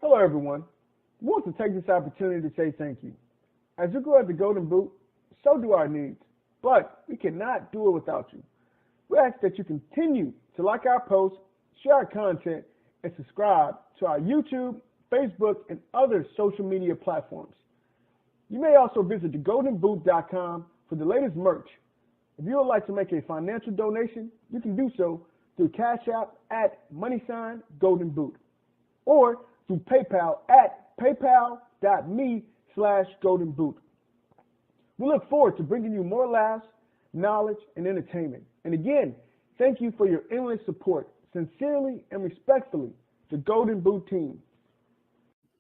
Hello, everyone. We want to take this opportunity to say thank you. As you grow at the Golden Boot, so do our needs, but we cannot do it without you. We ask that you continue to like our posts, share our content, and subscribe to our YouTube, Facebook, and other social media platforms. You may also visit thegoldenboot.com for the latest merch. If you would like to make a financial donation, you can do so through Cash App at @GoldenBoot or through PayPal at paypal.me/GoldenBoot. We look forward to bringing you more laughs, knowledge, and entertainment. And again, thank you for your endless support. Sincerely and respectfully, the Golden Boot team.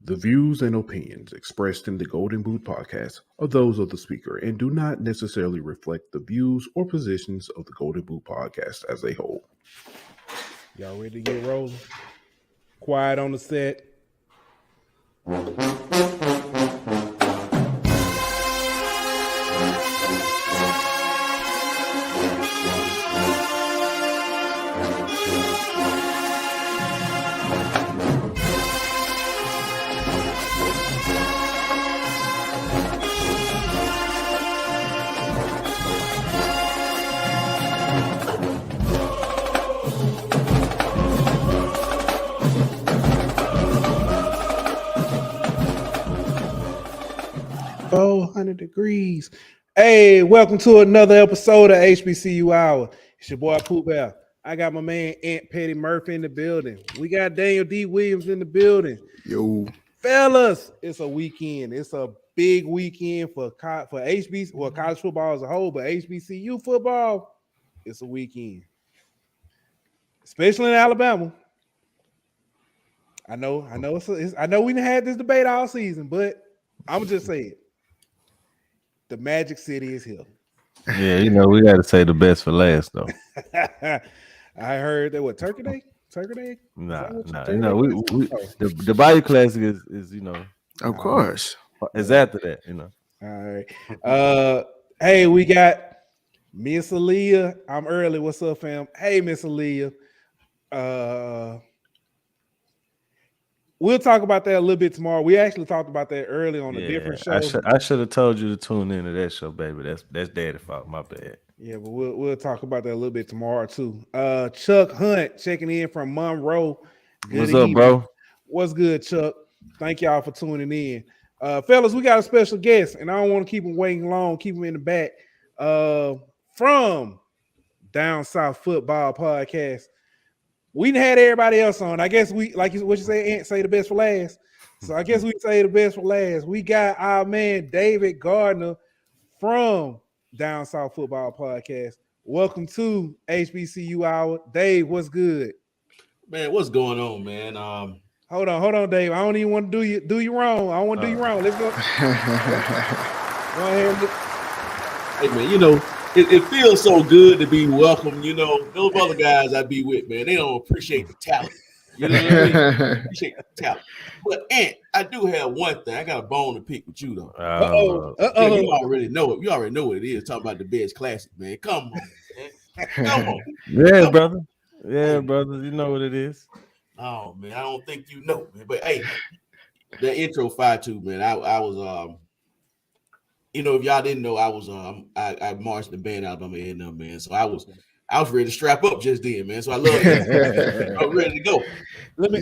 The views and opinions expressed in the Golden Boot podcast are those of the speaker and do not necessarily reflect the views or positions of the Golden Boot podcast as a whole. Y'all ready to get rolling? Quiet on the set. Degrees. Hey, welcome to another episode of HBCU Hour. It's your boy Pooh Bear. I got my man Aunt Petty Murphy in the building. We got Daniel D. Williams in the building. Yo, fellas, it's a weekend. It's a big weekend for HBCU, well, college football as a whole, but HBCU football, it's a weekend, especially in Alabama. I know. I know we done had this debate all season, but I'm just saying. The Magic City is here. Yeah, we got to say the best for last, though. I heard that Turkey Day? Turkey Day? Nah. The Bayou Classic is of course. It's after that, All right. Hey, we got Miss Aaliyah. I'm early. What's up, fam? Hey, Miss Aaliyah. We'll talk about that a little bit tomorrow. We actually talked about that early on a different show. I should have told you to tune into that show, baby. That's daddy fault. My bad. Yeah, but we'll talk about that a little bit tomorrow too. Chuck Hunt checking in from Monroe. What's up, bro? What's good, Chuck? Thank y'all for tuning in. Fellas, we got a special guest, and I don't want to keep him waiting long. Keep him in the back. From Down South Football Podcast. We had everybody else on. I guess we, like what you say, Aunt, say the best for last. So I guess we say the best for last. We got our man David Gardner from Down South Football Podcast. Welcome to HBCU Hour. Dave, what's good? Man, what's going on, man? Hold on, Dave. I don't even want to do you wrong. I don't want to do you wrong. Let's go. Go ahead. Hey, man, it feels so good to be welcome. Those other guys I be with, man, they don't appreciate the talent. You know what I mean? Appreciate the talent. But Ant, I do have one thing. I got a bone to pick with you though. Yeah, you already know it. You already know what it is. Talking about the best classic, man. Come on, man. Come on. Yeah, brother. Yeah, brother. You know what it is. Oh man, I don't think you know, man. But hey, the intro fire too, man. I was if y'all didn't know, I was I marched the band Alabama A&M, man. So I was ready to strap up just then, man. So I love it. I'm ready to go.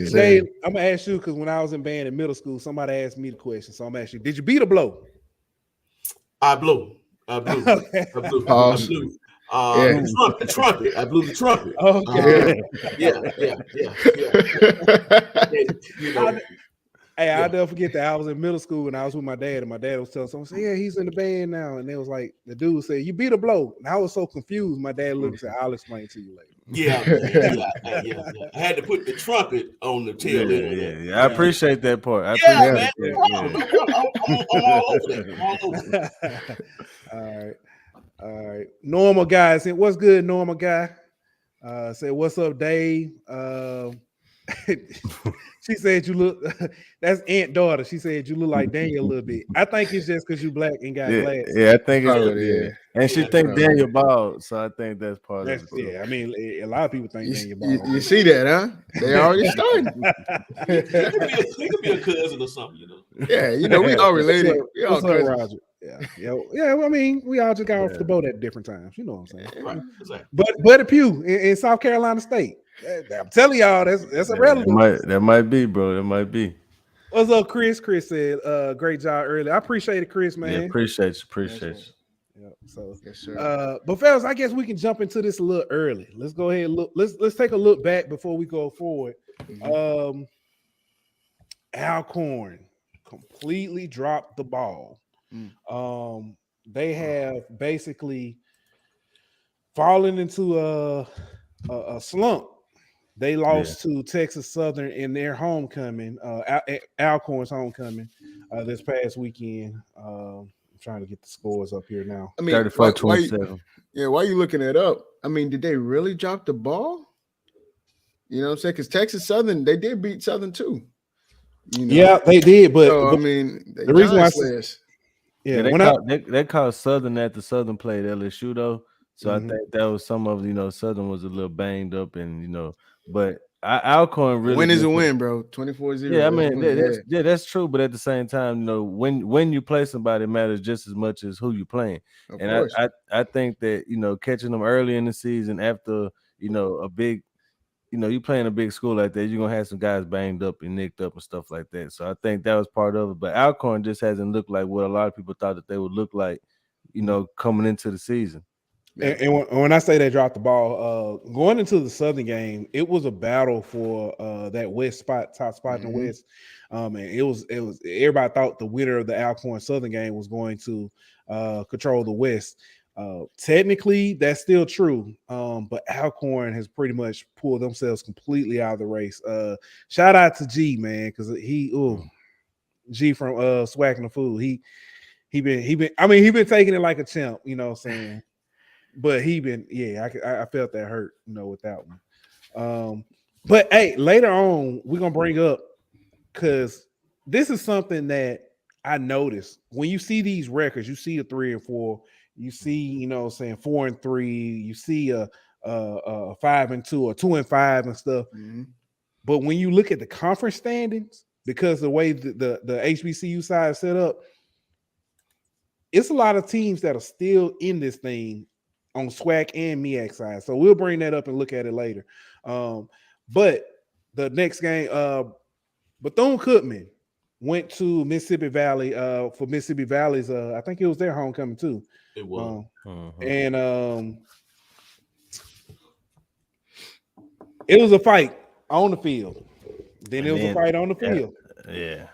Dave, I'm gonna ask you because when I was in band in middle school, somebody asked me the question. So I'm asking you, did you beat or blow? I blew. Okay. I blew. The trumpet. I blew the trumpet. Okay. Yeah. I'll never forget that I was in middle school and I was with my dad, and my dad was telling someone, yeah, he's in the band now. And they was like, the dude said, you beat or blow? And I was so confused. My dad looked and said, I'll explain to you later. Yeah. I had to put the trumpet on the tail end. Yeah. I appreciate that part. Man. I'm all over that. All right. Normal guy. What's good, normal guy? Say, what's up, Dave? She said you look. That's Aunt daughter. She said you look like Daniel a little bit. I think it's just because you black and got glasses. Yeah, I think it's Probably, yeah. And she think Daniel bald, so I think that's part of it. Too. Yeah, I mean, a lot of people think Daniel bald. You see that, huh? They already started. He could be a cousin or something, you know. Yeah, you know, we all related. We all What's up, cousins. Roger? Yeah. I mean, we all just got off the boat at different times. You know what I'm saying? Right, exactly. But Pugh in South Carolina State. I'm telling y'all, that's a relevant. That might be, bro. That might be. What's up, Chris? Chris said, great job earlier. I appreciate it, Chris, man. Yeah, appreciate you. Yeah, so Yes, sir. but fellas, I guess we can jump into this a little early. Let's go ahead and look. Let's take a look back before we go forward. Alcorn completely dropped the ball. They have basically fallen into a slump. They lost to Texas Southern in their homecoming, Alcorn's homecoming, this past weekend. I'm trying to get the scores up here now. I mean, 34-27. Yeah, why are you looking it up? I mean, did they really drop the ball? You know what I'm saying? Because Texas Southern, they did beat Southern too. You know? Yeah, they did, but So, I mean, the reason why I said, they called Southern at the Southern played LSU though. So I think that was some of Southern was a little banged up and but Alcorn really win is a win, bro. 24-0. Yeah, I mean that's true, but at the same time, when you play somebody, it matters just as much as who you playing. And I think that catching them early in the season after a big you playing a big school like that, you're gonna have some guys banged up and nicked up and stuff like that. So I think that was part of it. But Alcorn just hasn't looked like what a lot of people thought that they would look like, coming into the season. And when I say they dropped the ball, going into the Southern game, it was a battle for that top spot in the West. And it was everybody thought the winner of the Alcorn Southern game was going to control the West. Technically, that's still true, but Alcorn has pretty much pulled themselves completely out of the race. Shout out to G, man, because G from Swacking the Food. He been taking it like a champ, you know what I'm saying? But I felt that hurt, with that one. But hey, later on, we're gonna bring up because this is something that I noticed when you see these records, you see a 3-4, you see, 4-3, you see a 5-2 or 2-5 and stuff. But when you look at the conference standings, because the way the HBCU side is set up, it's a lot of teams that are still in this thing on SWAC and MEAC side. So we'll bring that up and look at it later. But the next game, Bethune-Cookman went to Mississippi Valley for Mississippi Valley's, I think it was their homecoming too. It was. And it was a fight on the field. Then it was a fight on the field. Yeah.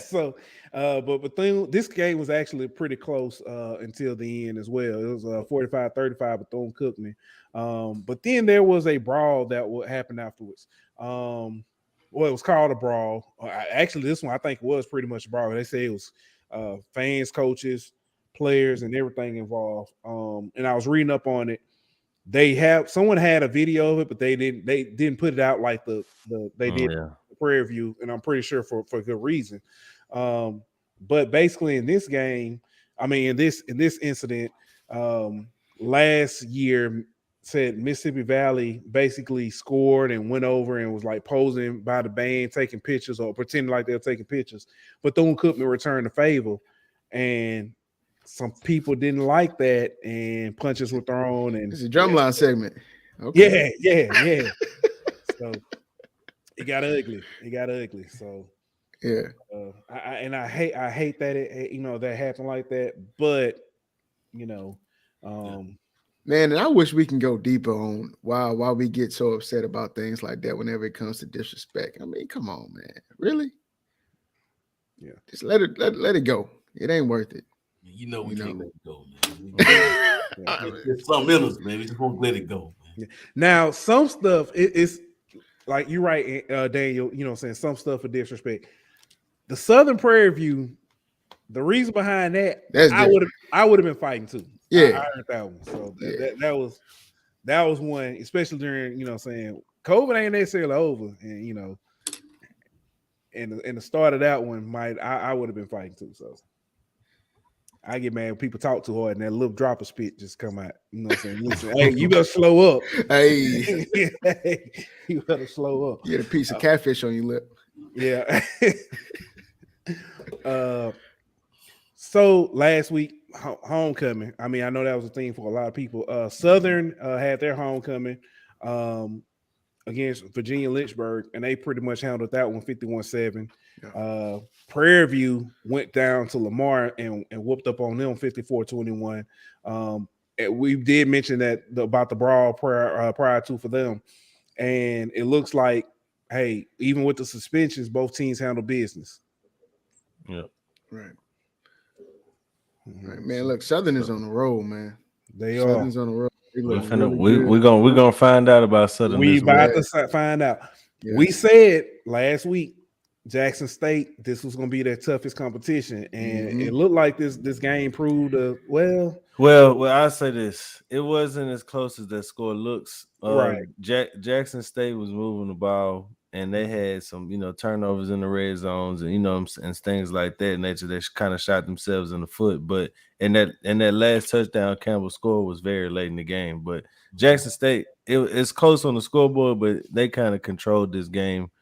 So, but Bethune, this game was actually pretty close until the end as well. It was 45-35 Bethune-Cookman. But then there was a brawl that would happen afterwards. It was called a brawl. Actually, this one I think was pretty much a brawl. They say it was fans, coaches, players, and everything involved. And I was reading up on it. Someone had a video of it, but they didn't put it out like they did the Prairie View, and I'm pretty sure for good reason. But basically in this game, in this incident, last year said Mississippi Valley basically scored and went over and was like posing by the band, taking pictures or pretending like they were taking pictures. But Bethune-Cookman returned the favor, and some people didn't like that, and punches were thrown. And it's a drumline segment. Okay. Yeah. So it got ugly. So yeah. I hate that it that happened like that. But man, and I wish we can go deeper on why we get so upset about things like that whenever it comes to disrespect. I mean, come on, man. Really? Yeah. Just let it go. It ain't worth it. We can't let it go, man. It's something in us, man. We just won't let it go. Man. Now, some stuff it's like you're right, Daniel. You know what I'm saying? Some stuff for disrespect. The Southern Prairie View, the reason behind that, I would have been fighting too. Yeah, I heard that one. So that was one, especially during COVID ain't necessarily over, and you know, and the start of that one I would have been fighting too. So I get mad when people talk too hard and that little drop of spit just come out. You know what I'm saying? Listen, hey, you better slow up. Hey, you better slow up. You get a piece of catfish on your lip. Yeah. So last week, homecoming. I mean, I know that was a thing for a lot of people. Southern had their homecoming against Virginia Lynchburg, and they pretty much handled that one 51-7. Yeah. Prairie View went down to Lamar and whooped up on them 54-21. We did mention that about the brawl prior to for them, and it looks like, hey, even with the suspensions, both teams handle business. Yeah, right. Right, man. Look, Southern is on the road, man. Southern's on the road. We're gonna find out about Southern. We about to find out. Yeah. We said last week, Jackson State, this was gonna be their toughest competition, and it looked like this game proved well. I say this: it wasn't as close as that score looks. Right. Jackson State was moving the ball, and they had some, turnovers in the red zones, and and things like that. And they kind of shot themselves in the foot. But in that last touchdown, Campbell scored was very late in the game. But Jackson State, it's close on the scoreboard, but they kind of controlled this game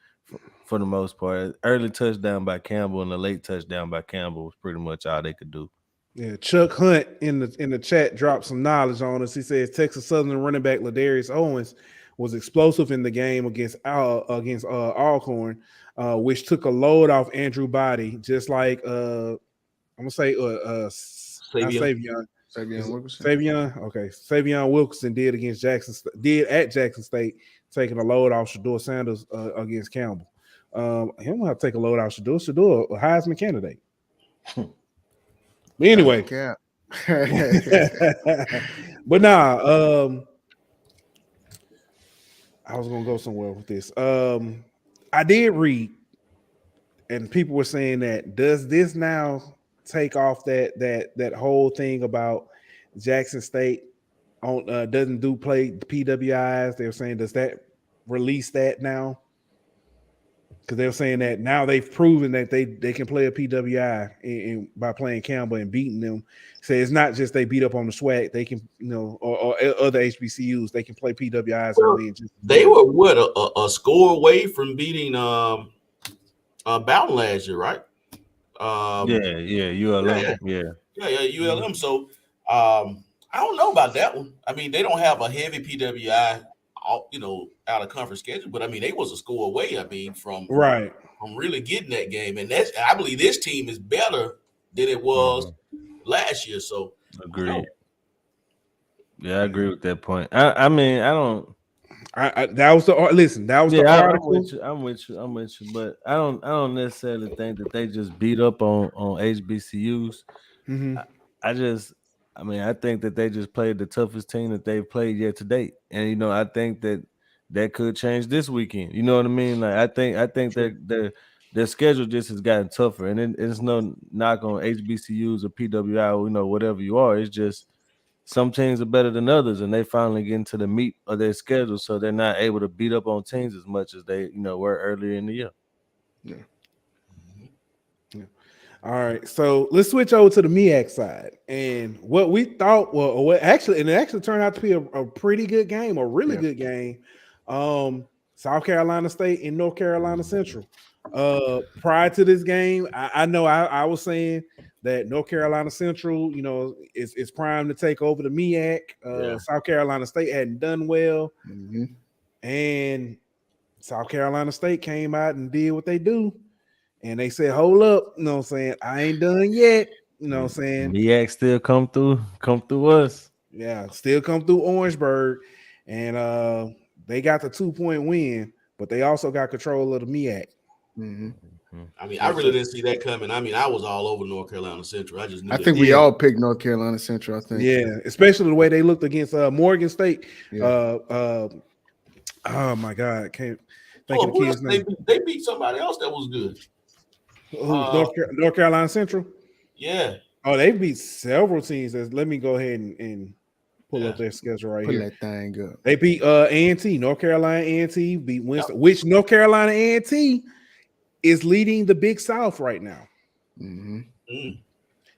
for the most part. Early touchdown by Campbell and a late touchdown by Campbell was pretty much all they could do. Yeah, Chuck Hunt in the chat dropped some knowledge on us. He says Texas Southern running back Ladarius Owens was explosive in the game against Alcorn, which took a load off Andrew Body, just like I'm gonna say Savion Wilkerson. Okay, Savion Wilkerson did at Jackson State, taking a load off Shador Sanders against Campbell. He don't have to take a load off Shador. Shador, a Heisman candidate. But anyway, but nah, I was gonna go somewhere with this. I did read, and people were saying that does this now take off that whole thing about Jackson State doesn't do play PWIs? They were saying, does that release that now? Because they were saying that now they've proven that they can play a PWI and by playing Campbell and beating them. So it's not just they beat up on the SWAC. They can, or other HBCUs, they can play PWIs. Well, they were what a score away from beating Bowden last year, right? ULM. Yeah, ULM. So I don't know about that one. I mean, they don't have a heavy PWI, out of conference schedule, but I mean, they was a score away. I mean, from really getting that game, and I believe this team is better than it was last year. So agreed. Yeah, I agree with that point. I mean, I don't. That was the article. I'm with you, but I don't necessarily think that they just beat up on HBCUs. Mm-hmm. I think that they just played the toughest team that they've played yet to date, and I think that could change this weekend. You know what I mean? Like I think that their schedule just has gotten tougher, and it's no knock on HBCUs or PWI, whatever you are. It's just some teams are better than others, and they finally get into the meat of their schedule, so they're not able to beat up on teams as much as they were earlier in the year. Yeah. All right, so let's switch over to the MEAC side, and what we thought, it actually turned out to be a pretty good game, a really good game. South Carolina State and North Carolina Central. Prior to this game, I know I was saying that North Carolina Central, is primed to take over the MEAC. South Carolina State hadn't done well, and South Carolina State came out and did what they do. And they said, hold up, I ain't done yet. MEAC still come through us. Yeah, still come through Orangeburg. And they got the 2-point win, but they also got control of the MEAC. I mean, I really didn't see that coming. I mean, I was all over North Carolina Central. I think we all picked North Carolina Central, I think. Yeah, especially the way they looked against Morgan State. Yeah. Oh my God, can't think of the kid's name. They beat somebody else that was good. North Carolina Central. Yeah. Oh, they beat several teams. Let me go ahead and pull up their schedule right here. That thing up. They beat A&T, North Carolina A&T beat Winston, which North Carolina A&T is leading the Big South right now.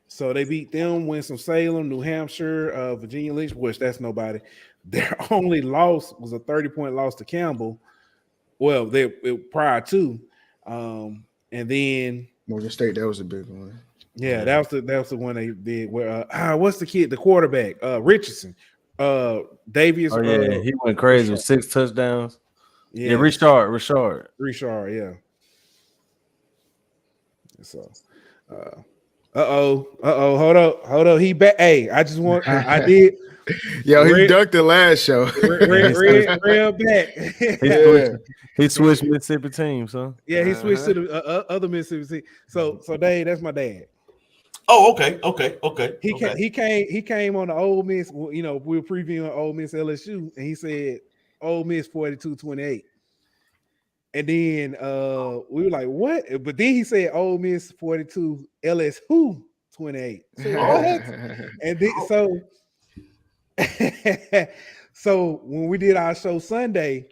So they beat them, Winston-Salem, New Hampshire, Virginia Lynch, which that's nobody. Their only loss was a 30-point loss to Campbell. Well, they prior to, and then Morgan State, that was a big one. Yeah, that was the one they did. Where what's the kid, the quarterback, Richardson, Davies. Oh yeah, he went crazy with 6 touchdowns. Yeah, Richard, yeah. So, hold up. He back. Hey, I just want. I did. Yo, he ducked the last show. Real back. He switched Mississippi teams, huh? Yeah, he switched to the other Mississippi team. So Dave, that's my dad. Oh, okay. He came on the Ole Miss. You know, we were previewing Ole Miss LSU, and he said Ole Miss 42-28. And then we were like, what? But then he said Ole Miss 42, LSU 28. So what? And then so when we did our show Sunday,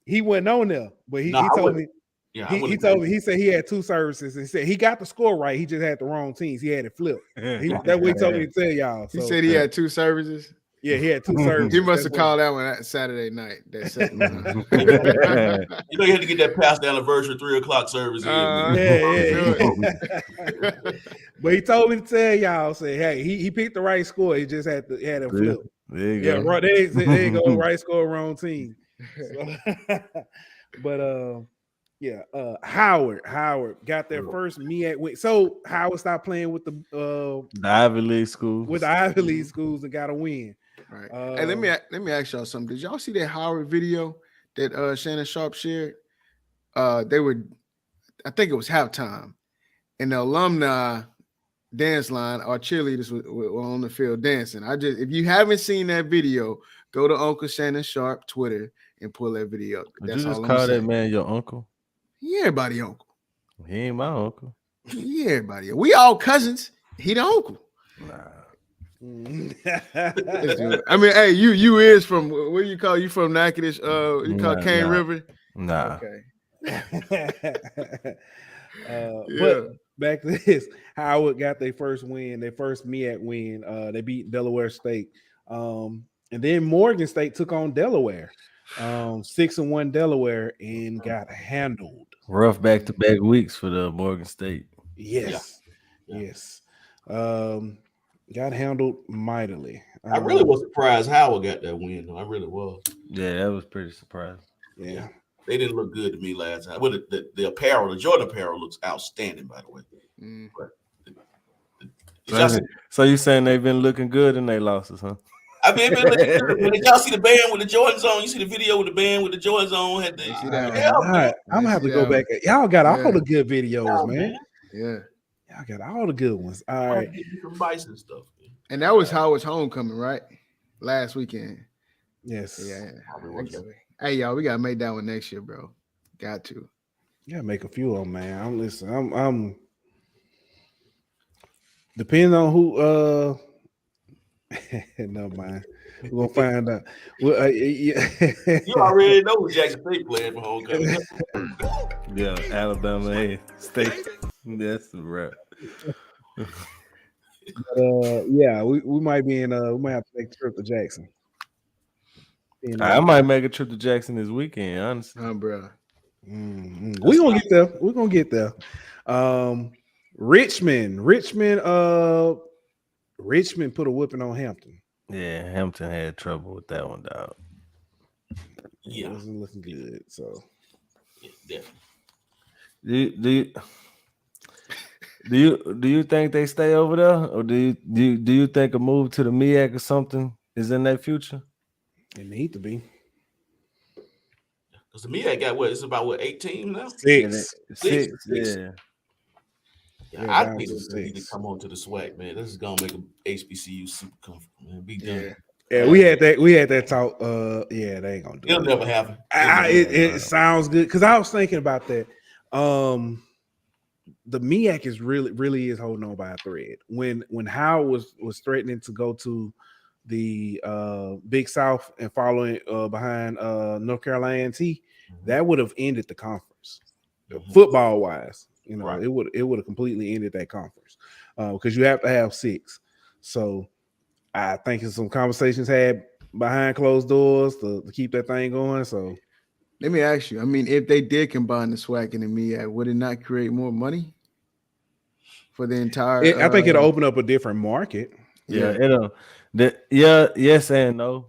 he wasn't on there, but he told me. Yeah, he told me. He said he had 2 services, and he said he got the score right. He just had the wrong teams. He had it flipped. That's what he told me to tell y'all. So, he said he had 2 services. Yeah, he had 2 services. He must have called that one that Saturday night. That second one. You know, you had to get that past the anniversary 3:00 service. But he told me to tell y'all, say, hey, he picked the right score. He just had it flipped. There you go. Right, there you go. Right score, wrong team. So, but Howard got their first MEAC win. So Howard stopped playing with the Ivy League schools. With the Ivy League schools and got a win. Right. Hey, let me ask y'all something. Did y'all see that Howard video that Shannon Sharp shared? I think it was halftime, and the alumni dance line, our cheerleaders were on the field dancing. If you haven't seen that video, go to Uncle Shannon Sharp Twitter and pull that video up. Did you just call that man your uncle? Yeah, everybody uncle. He ain't my uncle. Yeah, everybody. We all cousins. He the uncle. Nah. I mean, hey, you is from where you call you from Natchitoches? You call Cane River? Nah. Okay. But back to this, Howard got their first win, their first MEAC win. They beat Delaware State, and then Morgan State took on Delaware, 6-1 Delaware, and got handled. Rough back-to-back weeks for the Morgan State. Yes. Got handled mightily. I really was surprised Howard got that win, though. I really was. Yeah, that was pretty surprising. Yeah. They didn't look good to me last time. Well, the apparel, the Jordan apparel looks outstanding, by the way. So you saying they've been looking good in their losses, huh? I mean, did y'all see the band with the Jordans on? You see the video with the band with the Jordans on? I'm gonna have to go back. Y'all got all the good videos, man. Yeah. Y'all got all the good ones. All right. From Bison stuff. And that was Howard's homecoming, right? Last weekend. Yes. Yeah. Hey, y'all, we gotta make that one next year, bro. Got to. You gotta make a few of them, man. I'm depending on who never mind. We're gonna find out. Well, You already know who Jackson State playing for homecoming. Yeah, Alabama A State. That's the rap. We might be in we might have to take a trip to Jackson. I might make a trip to Jackson this weekend, honestly. Bro. We're gonna get there. Richmond put a whooping on Hampton. Yeah, Hampton had trouble with that one, dog. Yeah, it wasn't looking good. So yeah, definitely. Do you think they stay over there, or do you think a move to the MEAC or something is in their future? It need to be. Because the MEAC got what? It's about 8 teams now? Six. Yeah. I think they need to come on to the SWAC, man. This is gonna make an HBCU super comfortable, man. Be done. Yeah, we had that talk. They ain't gonna do it. It'll never happen. It sounds good because I was thinking about that. The MEAC is really is holding on by a thread. When Howard was threatening to go to the Big South and following behind North Carolina A&T, that would have ended the conference. Football wise, you know, it would have completely ended that conference because you have to have 6. So I think it's some conversations had behind closed doors to keep that thing going. So let me ask you, I mean, if they did combine the SWAC and the MEAC, would it not create more money for the entire? I think it'll open up a different market. Yeah, yes and no.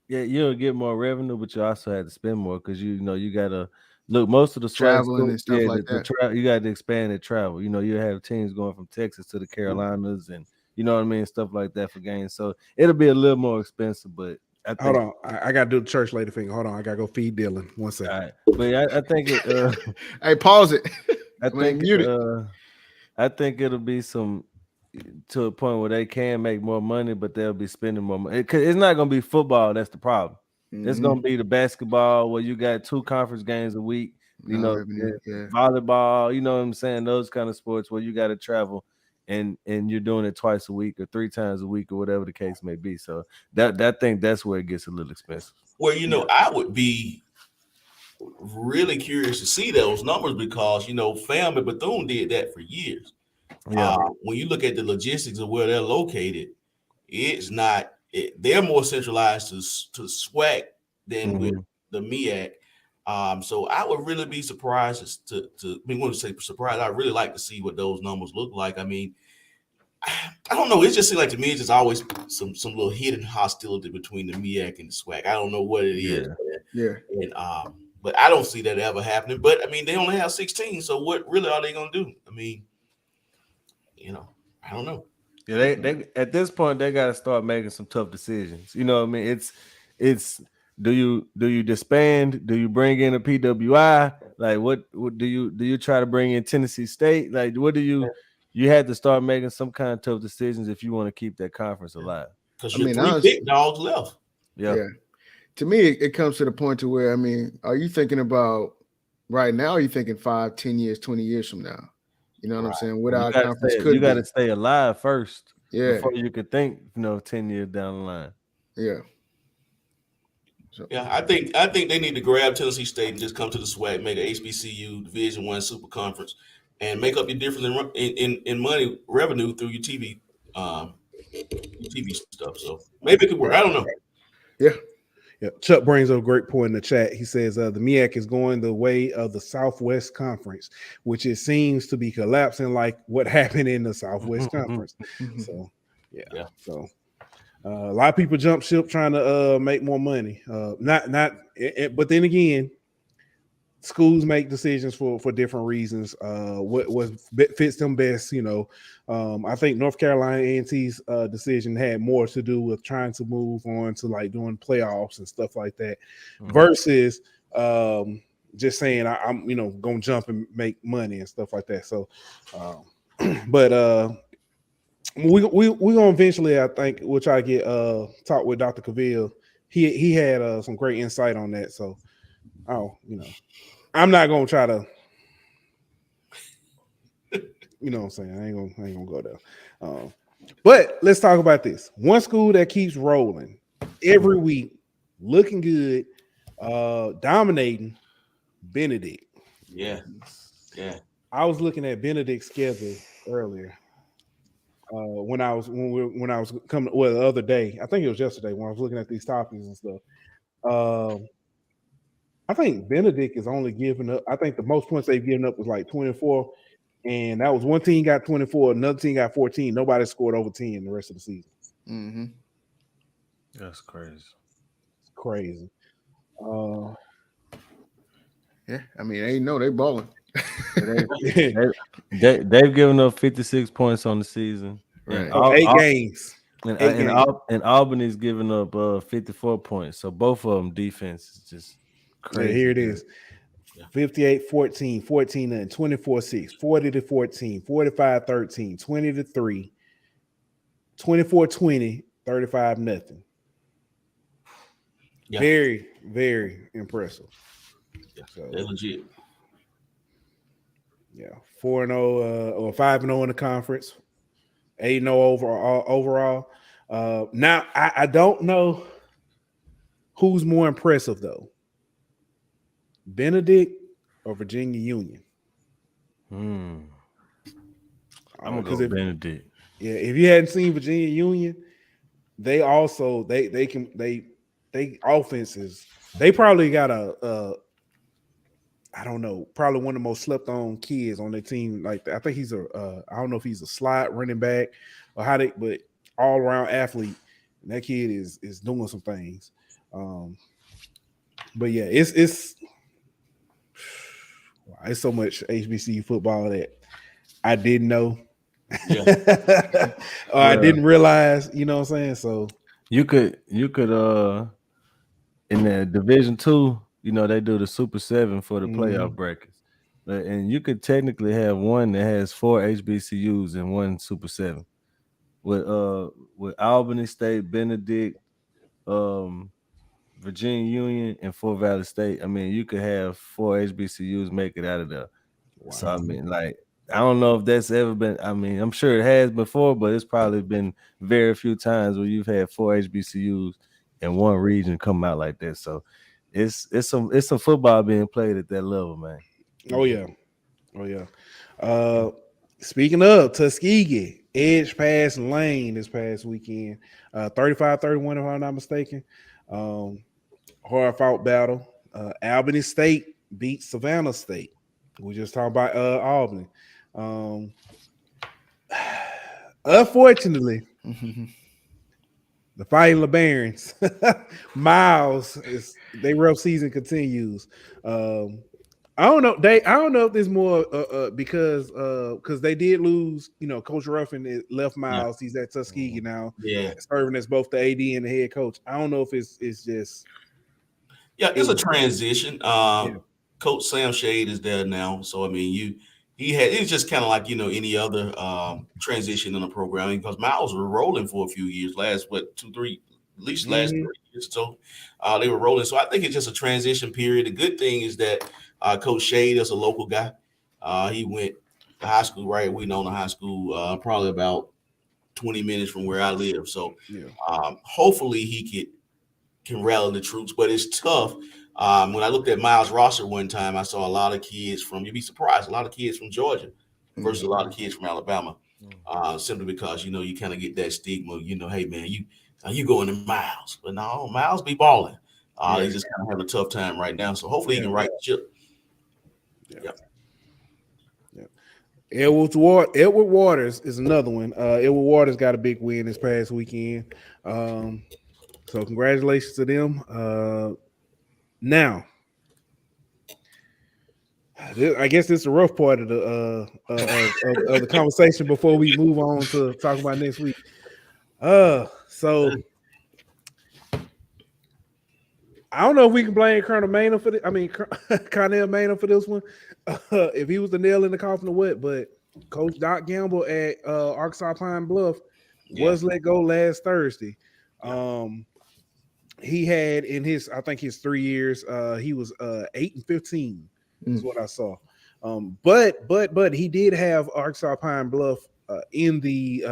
Yeah, you'll get more revenue, but you also have to spend more because you know you gotta look. Most of the traveling and stuff like that. You got to expand the travel. You know, you have teams going from Texas to the Carolinas, and you know what I mean, stuff like that for games. So it'll be a little more expensive, but I think, hold on, I gotta do the church lady thing. Hold on, I gotta go feed Dylan. 1 second. All right. But I think it. Hey, pause it. I think I think it'll be to a point where they can make more money, but they'll be spending more money. It's not going to be football. That's the problem. It's going to be the basketball where you got 2 conference games a week, volleyball, you know what I'm saying? Those kind of sports where you got to travel and you're doing it twice a week or 3 times a week or whatever the case may be. So I think that's where it gets a little expensive. Well, you know, I would be really curious to see those numbers because, you know, Fam and Bethune did that for years. Yeah. When you look at the logistics of where they're located, it's not. They're more centralized to SWAC than with the MEAC. So I would really be surprised I wouldn't say surprised. I'd really like to see what those numbers look like. I mean, I don't know. It just seems like to me it's just always some little hidden hostility between the MEAC and the SWAC. I don't know what it is. Yeah. And but I don't see that ever happening. But I mean, they only have 16. So what really are they going to do? I mean, you know, I don't know. Yeah, they at this point they got to start making some tough decisions. You know what I mean? It's do you disband? Do you bring in a PWI? Like what do you try to bring in Tennessee State? Like what do you had to start making some kind of tough decisions if you want to keep that conference alive. Because you're 3 big dogs left. Yeah. To me, it comes to the point to where, I mean, are you thinking about right now? Or are you thinking 5, 10 years, 20 years from now? You know what I'm saying? What our conference could be. You got to stay alive first, before you could think, 10 years down the line. Yeah. So, yeah, I think they need to grab Tennessee State and just come to the SWAC, make an HBCU Division I Super Conference, and make up your difference in money revenue through your TV stuff. So maybe it could work. I don't know. Yeah. Yeah, Chuck brings up a great point in the chat. He says the MEAC is going the way of the Southwest Conference, which it seems to be collapsing like what happened in the Southwest Conference. So, yeah. So, a lot of people jump ship trying to make more money. But then again, schools make decisions for different reasons. What fits them best, you know. I think North Carolina A&T's decision had more to do with trying to move on to like doing playoffs and stuff like that, versus just saying I'm gonna jump and make money and stuff like that. So, but we gonna eventually, I think we'll try to get talk with Dr. Cavill. He had some great insight on that. So, I'm not gonna try to, you know what I'm saying? I ain't gonna go there. But let's talk about this. One school that keeps rolling every week, looking good, dominating, Benedict. Yeah. I was looking at Benedict's schedule earlier. When I was coming, well, the other day, I think it was yesterday when I was looking at these topics and stuff. I think Benedict is only giving up. I think the most points they've given up was like 24, and that was one team got 24, another team got 14. Nobody scored over 10 the rest of the season. Mm-hmm. That's crazy. It's crazy. Yeah, I mean, they balling. They've given up 56 points on the season. Right. 8 games. And Albany's giving up 54 points. So both of them defense is just crazy. Yeah, here it is. 58-14, 14-9, 24-6, 40-14, 45-13, 20-3, 24-20, 35-0. Yeah. Very, very impressive. Yeah, they're legit. Yeah, 4-0 or 5-0 in the conference, 8-0 overall. Now I don't know who's more impressive though, Benedict or Virginia Union. I'm gonna go Benedict. Yeah, if you hadn't seen Virginia Union, they also they offenses. They probably got I don't know, probably one of the most slept on kids on their team. Like I think he's I don't know if he's a slot running back or but all around athlete. And that kid is doing some things. But yeah, it's so much HBCU football that I didn't know. Yeah. Or I didn't realize, you know what I'm saying? So you could in the Division II, you know, they do the Super 7 for the playoff brackets. And you could technically have one that has 4 HBCUs and one Super 7. With Albany State, Benedict, Virginia Union, and Fort Valley State. I mean, you could have 4 HBCUs make it out of there. Wow. So I mean, like, I don't know if that's ever been. I mean, I'm sure it has before, but it's probably been very few times where you've had 4 HBCUs in one region come out like that. So it's some football being played at that level, man. Oh yeah. Speaking of Tuskegee, edge pass lane this past weekend, 35-31 if I'm not mistaken. Hard fought battle. Albany State beat Savannah State. We just talked about Albany. Unfortunately, the Fighting LeBarons, Miles, their rough season continues. I don't know if there's more because they did lose. You know, Coach Ruffin left Miles. He's at Tuskegee now. Yeah, serving as both the AD and the head coach. I don't know if it's just. Yeah, it's a transition. Coach Sam Shade is there now, so I mean, it's just kind of like, you know, any other transition in the programming, because Miles were rolling for a few years, last 3 years. So they were rolling. So I think it's just a transition period. The good thing is that Coach Shade is a local guy. He went to high school right. We know the high school probably about 20 minutes from where I live. So hopefully he can rally the troops, but it's tough. When I looked at Miles' roster one time, I saw a lot of kids you'd be surprised, a lot of kids from Georgia versus a lot of kids from Alabama, simply because, you know, you kind of get that stigma, you know, hey, man, you going to Miles. But no, Miles be balling. They just kind of have a tough time right now. So hopefully he can right the ship. Edward Waters is another one. Edward Waters got a big win this past weekend. So congratulations to them. Now, I guess this is the rough part of the conversation before we move on to talk about next week. So I don't know if we can blame Connell Maynard for this one. If he was the nail in the coffin or what, but Coach Doc Gamble at Arkansas Pine Bluff was let go last Thursday. He had in his 3 years, he was 8-15 is what I saw. But he did have Arkansas Pine Bluff in the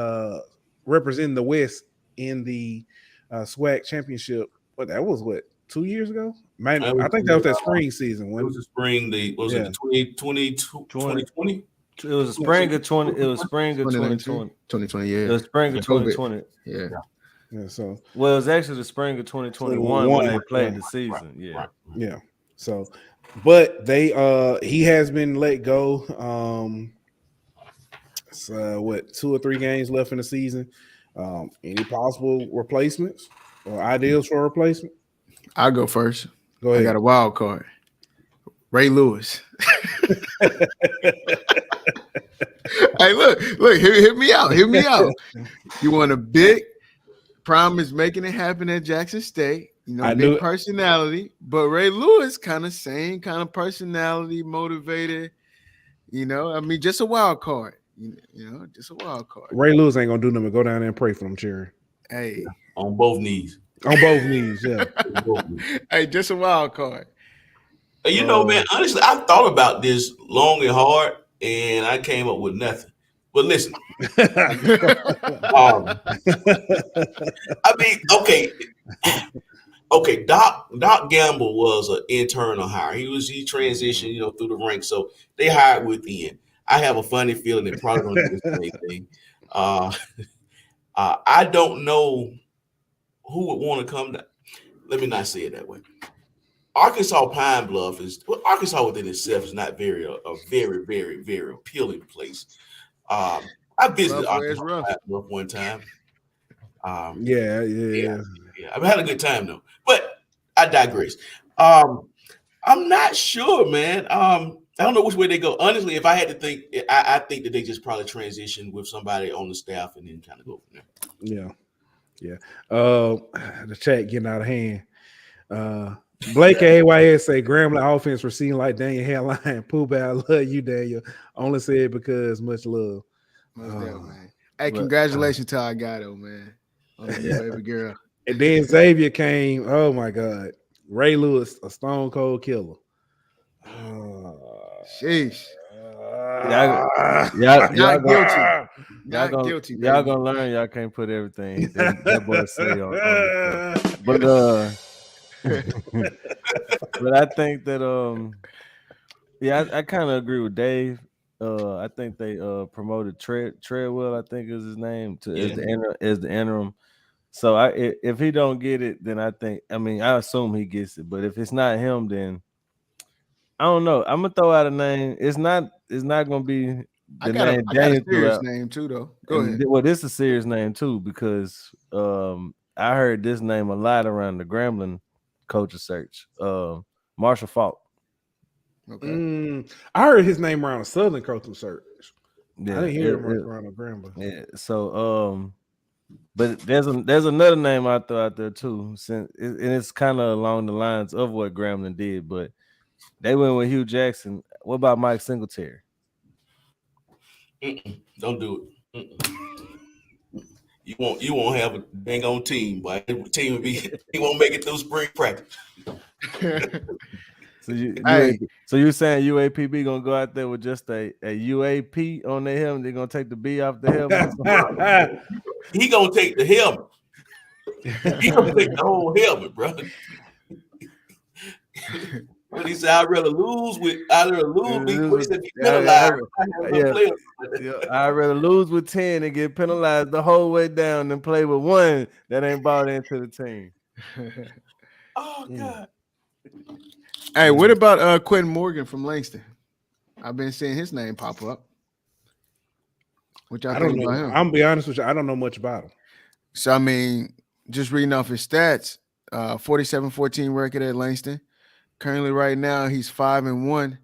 representing the West in the SWAC championship. But that was 2 years ago? Man, I think that was that spring season. It was the spring. It 2020? It was the spring of 20. It was spring of 2020. 2020, yeah. It was spring of 2020. Yeah. Yeah. So it was actually the spring of 2021 when they played the season. Yeah. So, but he has been let go. So 2 or 3 games left in the season. Any possible replacements or ideas for a replacement? I'll go first. Go ahead. I got a wild card. Ray Lewis. Hey, look, hit me out. You want a big promise making it happen at Jackson State. You know, big personality, but Ray Lewis kind of same kind of personality, motivated. You know, I mean, just a wild card. You know, just a wild card. Ray Lewis ain't gonna do nothing but go down there and pray for them, Cherry. Hey, on both knees. On both knees, yeah. Hey, just a wild card. You know, man, honestly, I thought about this long and hard, and I came up with nothing. But listen, I mean, okay. Doc Gamble was an internal hire. He transitioned, through the ranks. So they hired within. I have a funny feeling they're probably going to do the same thing. I don't know who would want to come down. Let me not say it that way. Arkansas Pine Bluff Arkansas within itself is not a very, very, very appealing place. I visited Arkansas Pine Bluff one time. Yeah. I've had a good time though, but I digress. I'm not sure, man. I don't know which way they go. Honestly, if I had to think, I think that they just probably transition with somebody on the staff and then kind of go from there. Yeah. The chat getting out of hand. Blake AYS say Grambling offense were seen like Daniel Hairline. Pooh Bear, I love you, Daniel. Only said because much love. Man. Hey, congratulations to our guy though, man. On the baby girl. And then Xavier came. Oh my God. Ray Lewis, a stone cold killer. Sheesh. Y'all guilty. Not guilty. Y'all gonna learn. Y'all can't put everything that boy say on but but I think that I kind of agree with Dave. I think they promoted Treadwell, I think is his name, as the interim. So if he don't get it, then I assume he gets it. But if it's not him, then I don't know. I'm gonna throw out a name. It's not gonna be the name. I got a serious name too, though. Go ahead. Well, this is a serious name too because I heard this name a lot around the Grambling coaching search. Marshall Falk. Okay. I heard his name around a Southern coaching search. Yeah, I didn't hear him around a Grambling. Yeah. So but there's another name I throw out there too, and it's kind of along the lines of what Grambling did, but they went with Hugh Jackson. What about Mike Singletary? Don't do it. You won't have a dang on team, but the team will be he won't make it through spring practice. So you're saying UAPB gonna go out there with just a UAP on their helmet? They're gonna take the B off the helmet. He gonna take the helmet. He gonna take the whole helmet, bro. But he said, I'd rather lose with be penalized. I'd rather lose with 10 and get penalized the whole way down than play with one that ain't bought into the team. Oh God. Hey, what about Quentin Morgan from Langston? I've been seeing his name pop up. Which I don't know. I'm gonna be honest with you, I don't know much about him. So I mean, just reading off his stats, 47-14 record at Langston. Currently, right now, he's 5-1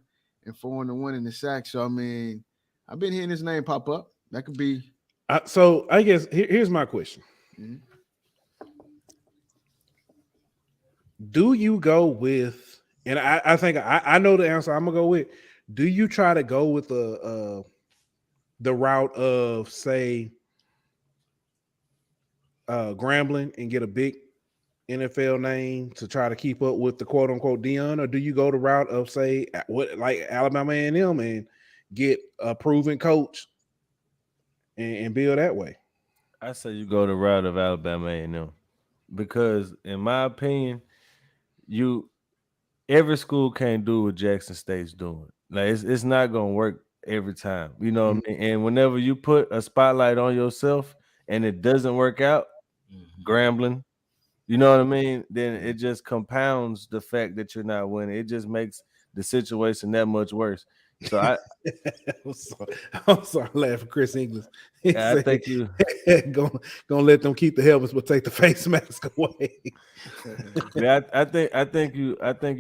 and 4-1 in the sack. So I mean, I've been hearing his name pop up. That could be. So I guess here's my question: Do you go with? And I think I know the answer. I'm gonna go with. Do you try to go with the route of say Grambling and get a big NFL name to try to keep up with the quote unquote Dion, or do you go the route of say like Alabama A&M and get a proven coach and build that way? I say you go the route of Alabama A&M because, in my opinion, every school can't do what Jackson State's doing. Like it's not gonna work every time, you know what I mean? And whenever you put a spotlight on yourself and it doesn't work out, Grambling, you know what I mean? Then it just compounds the fact that you're not winning. It just makes the situation that much worse. So I'm sorry, laughing, Chris English. I think you gonna let them keep the helmets, but take the face mask away. Yeah, I think you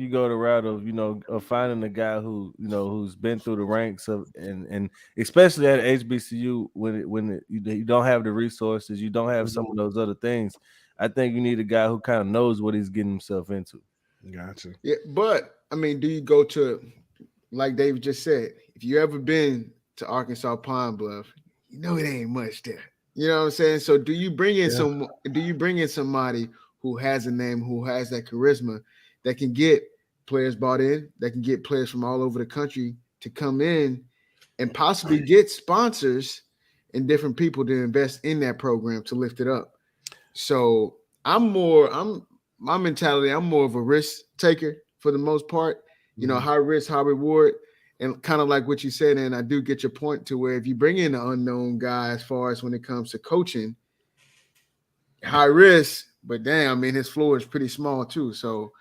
go the route of of finding a guy who who's been through the ranks of and especially at HBCU when you don't have the resources, you don't have some of those other things. I think you need a guy who kind of knows what he's getting himself into. Gotcha. Yeah, but I mean, do you go to, like David just said, if you ever been to Arkansas Pine Bluff, you know it ain't much there. You know what I'm saying? So do you bring in somebody who has a name, who has that charisma that can get players bought in, that can get players from all over the country to come in and possibly get sponsors and different people to invest in that program to lift it up. So my mentality, I'm more of a risk taker for the most part, high risk, high reward. And kind of like what you said, and I do get your point to where if you bring in an unknown guy as far as when it comes to coaching, high risk, but damn, I mean, his floor is pretty small too. So,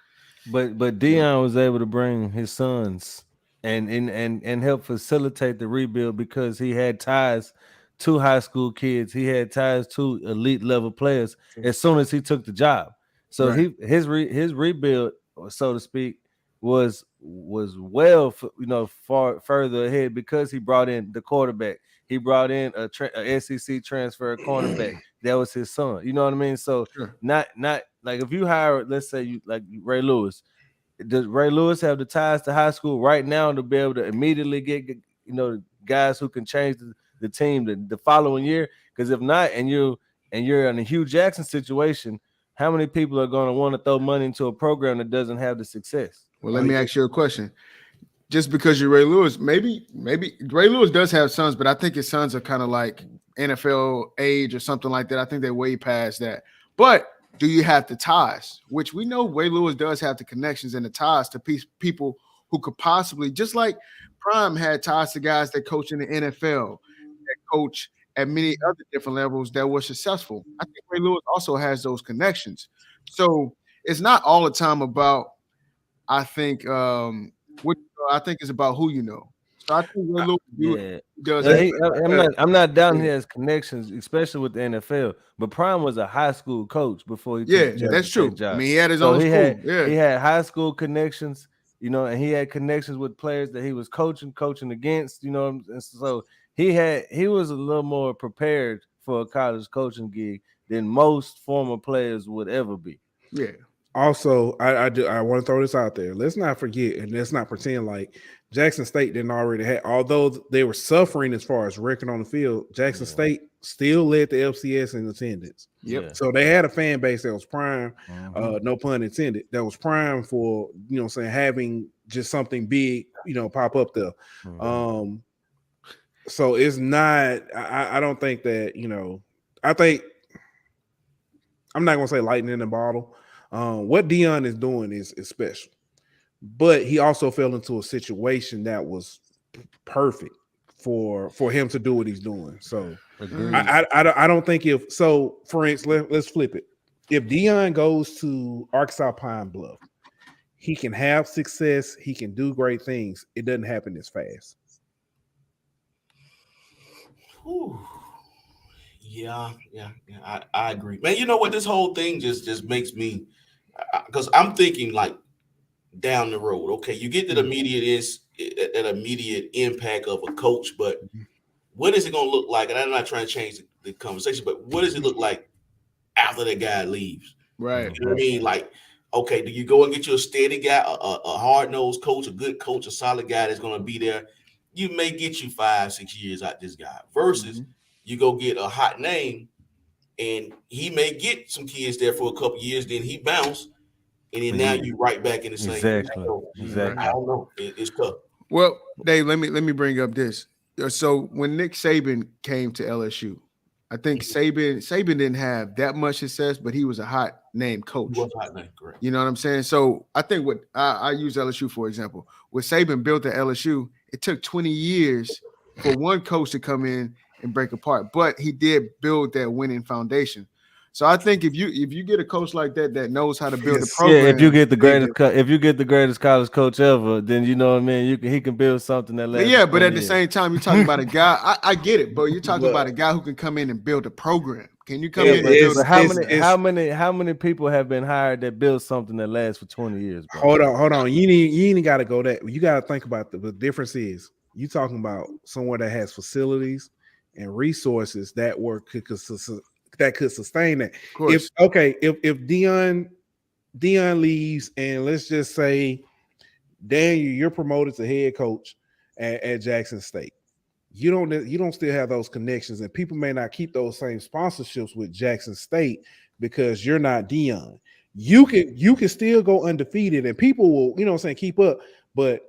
but Deion was able to bring his sons and help facilitate the rebuild because he had ties to high school kids. He had ties to elite level players as soon as he took the job. So his rebuild, so to speak, was well, far further ahead because he brought in the quarterback. He brought in a SEC transfer cornerback. That was his son. You know what I mean? So not like if you hire, let's say you like Ray Lewis. Does Ray Lewis have the ties to high school right now to be able to immediately get guys who can change the team the following year? Because if not, and you're in a Hugh Jackson situation, how many people are going to want to throw money into a program that doesn't have the success? Well, let me ask you a question. Just because you're Ray Lewis, maybe Ray Lewis does have sons, but I think his sons are kind of like NFL age or something like that. I think they're way past that. But do you have the ties? Which we know Ray Lewis does have the connections and the ties to people who could possibly, just like Prime had ties to guys that coach in the NFL, that coach at many other different levels that were successful. I think Ray Lewis also has those connections. So it's not all the time about, I think, it's about who you know. So I think Ray Lewis does. I'm not down here as connections, especially with the NFL. But Prime was a high school coach before he took that's true. I mean, he had his own school. He had high school connections, and he had connections with players that he was coaching against, and so he was a little more prepared for a college coaching gig than most former players would ever be. Yeah. Also, I want to throw this out there. Let's not forget, and let's not pretend like Jackson State didn't already have, although they were suffering as far as record on the field, Jackson State still led the FCS in attendance. Yep. So they had a fan base that was prime, no pun intended, that was prime for, having just something big, pop up there. So it's not, I don't think that, I think, I'm not going to say lightning in the bottle. What Deion is doing is special, but he also fell into a situation that was perfect for him to do what he's doing. So I don't think for instance, let's flip it. If Deion goes to Arkansas Pine Bluff, he can have success. He can do great things. It doesn't happen as fast. Whew. Yeah. I agree, man. You know what? This whole thing just makes me, because I'm thinking like down the road. Okay, you get that immediate impact of a coach, but what is it going to look like? And I'm not trying to change the conversation, but what does it look like after that guy leaves? Right. You know what I mean? Like, okay, do you go and get you a steady guy, a hard-nosed coach, a good coach, a solid guy that's going to be there? You may get you 5-6 years out this guy versus you go get a hot name and he may get some kids there for a couple years, then he bounce, and then now you right back in the same. Exactly. I don't know. It's tough. Well, Dave, let me bring up this. So when Nick Saban came to LSU, I think Saban didn't have that much success, but he was a hot name coach. He was a hot name, correct. You know what I'm saying? So I think what I use LSU for example. When Saban built the LSU, it took 20 years for one coach to come in and break apart, but he did build that winning foundation. So I think if you get a coach like that knows how to build a program, if you get the greatest college coach ever, then you know what I mean. He can build something that lasts. Yeah, but at the same time, you're talking about a guy. I get it, but you're talking about a guy who can come in and build a program. Can you come in and build? How many people have been hired that build something that lasts for 20 years? Bro? Hold on. You ain't got to go that. You got to think about the difference is you talking about somewhere that has facilities and resources that could sustain that. If Deion leaves, and let's just say Daniel, you're promoted to head coach at Jackson State, you don't still have those connections, and people may not keep those same sponsorships with Jackson State because you're not Deion. You can still go undefeated, and people will keep up, but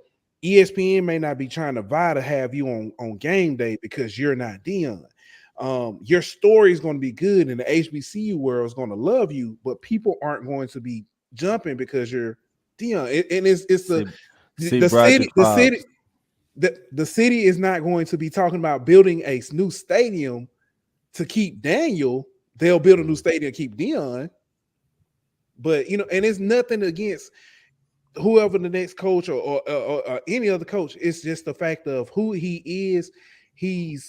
ESPN may not be trying to vie to have you on game day because you're not Deion. your story is going to be good, and the HBCU world is going to love you, but people aren't going to be jumping because you're Dion. And it's the city is not going to be talking about building a new stadium to keep Daniel. They'll build a new stadium to keep Dion. But and it's nothing against whoever the next coach or any other coach. It's just the fact of who he is. He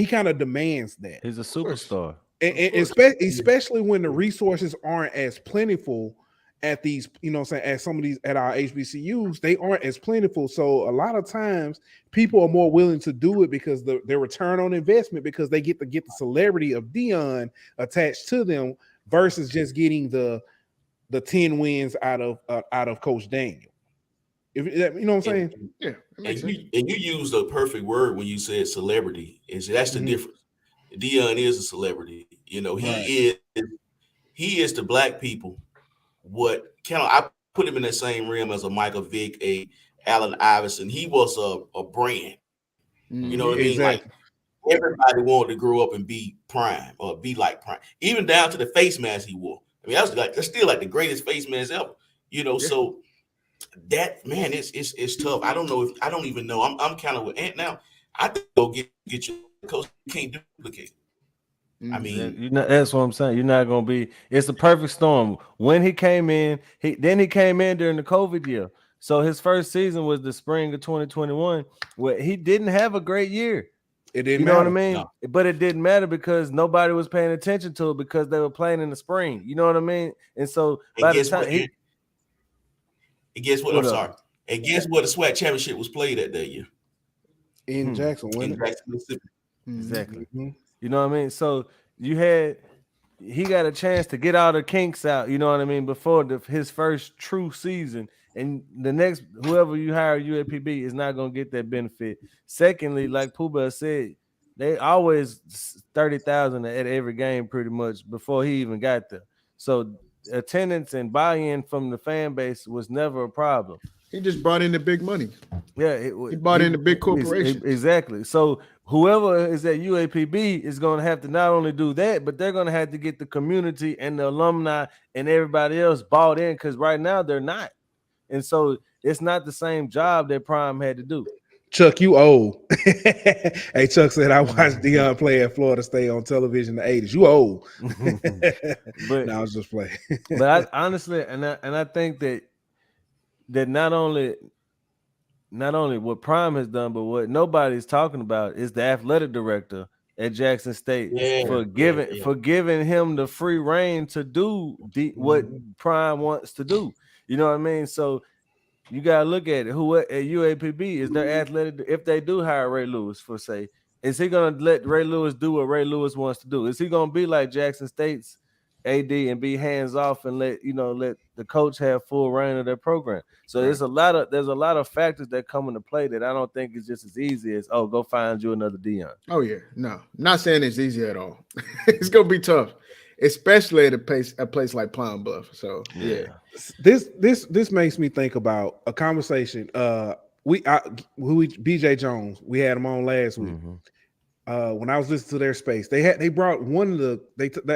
kind of demands that. He's a superstar. And especially when the resources aren't as plentiful at these, at some of these, at our HBCUs, they aren't as plentiful. So a lot of times people are more willing to do it because their return on investment, because they get the celebrity of Dion attached to them versus just getting the 10 wins out of Coach Daniel. You know what I'm saying? Yeah. And you used the perfect word when you said celebrity. That's the difference. Dion is a celebrity. He is to black people what I put him in the same realm as a Michael Vick, a Allen Iverson. He was a brand. You know what I mean? Like everybody wanted to grow up and be Prime or be like Prime, even down to the face mask he wore. I mean, that's still like the greatest face mask ever. So that, man, it's tough. I don't even know. I'm kind of with Ant now. I think they'll get you because you can't duplicate. I mean, that's what I'm saying. You're not gonna be. It's a perfect storm. When he came in, he came in during the COVID year. So his first season was the spring of 2021, where he didn't have a great year. It didn't. You know what I mean? No. But it didn't matter because nobody was paying attention to it because they were playing in the spring. You know what I mean? And so by the time guess what? I'm sorry. And guess what? The SWAC championship was played at that year in Jackson, Mississippi. Exactly. Mm-hmm. You know what I mean? So he got a chance to get all the kinks out, you know what I mean, before his first true season. And the next, whoever you hire UAPB is not going to get that benefit. Secondly, like Pooh Bear said, they always 30,000 at every game pretty much before he even got there. So attendance and buy-in from the fan base was never a problem. He just brought in the big money. Yeah, he brought in the big corporation. Exactly. So whoever is at UAPB is going to have to not only do that, but they're going to have to get the community and the alumni and everybody else bought in, because right now they're not. And so it's not the same job that Prime had to do. Chuck, you old. Hey, Chuck said, I watched Dion play at Florida State on television in the 80s. You old. But no, I was just playing. But honestly, and I think that not only what Prime has done, but what nobody's talking about is the athletic director at Jackson State for giving him the free reign to do what Prime wants to do. You know what I mean? So you gotta look at it. Who at UAPB is their athletic? If they do hire Ray Lewis, for say, is he gonna let Ray Lewis do what Ray Lewis wants to do? Is he gonna be like Jackson State's AD and be hands off and let the coach have full reign of their program? So there's a lot of factors that come into play that I don't think is just as easy as go find you another Dion. Oh yeah, no, not saying it's easy at all. It's gonna be tough, especially at a place like Pine Bluff. So yeah. This makes me think about a conversation. BJ Jones, we had him on last week. When I was listening to their space, they brought one of the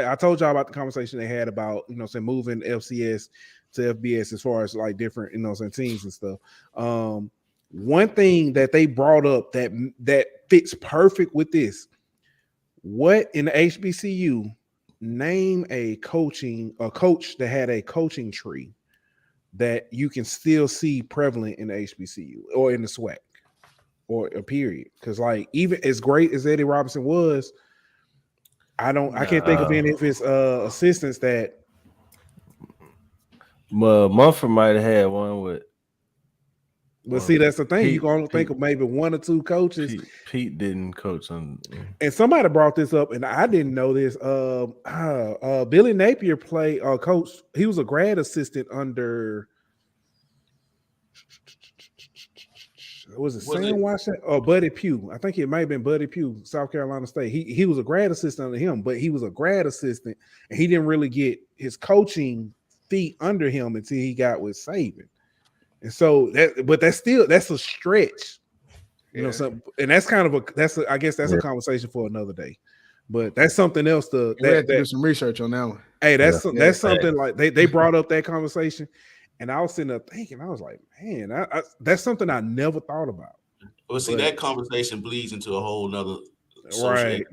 I told y'all about the conversation they had about moving FCS to FBS as far as like different teams and stuff. One thing that they brought up that fits perfect with this: what in the HBCU, name a coach that had a coaching tree that you can still see prevalent in the HBCU or in the SWAC or a period. Because like even as great as Eddie Robinson was, I can't think of any of his assistants that. Mumford might have had one with. But see, that's the thing. You're going to think of maybe one or two coaches. Pete didn't coach on. And somebody brought this up, and I didn't know this. Billy Napier played coach. He was a grad assistant under. Was it Sam Washington or Buddy Pugh? I think it might have been Buddy Pugh, South Carolina State. He was a grad assistant under him, but he was a grad assistant, and he didn't really get his coaching feet under him until he got with Saban. And so that's a stretch, and that's kind of I guess that's a conversation for another day. But that's something else. We have to do some research on that one. Hey, that's something like they brought up that conversation, and I was sitting there thinking, I was like, man, that's something I never thought about. Well, see, that conversation bleeds into a whole nother right.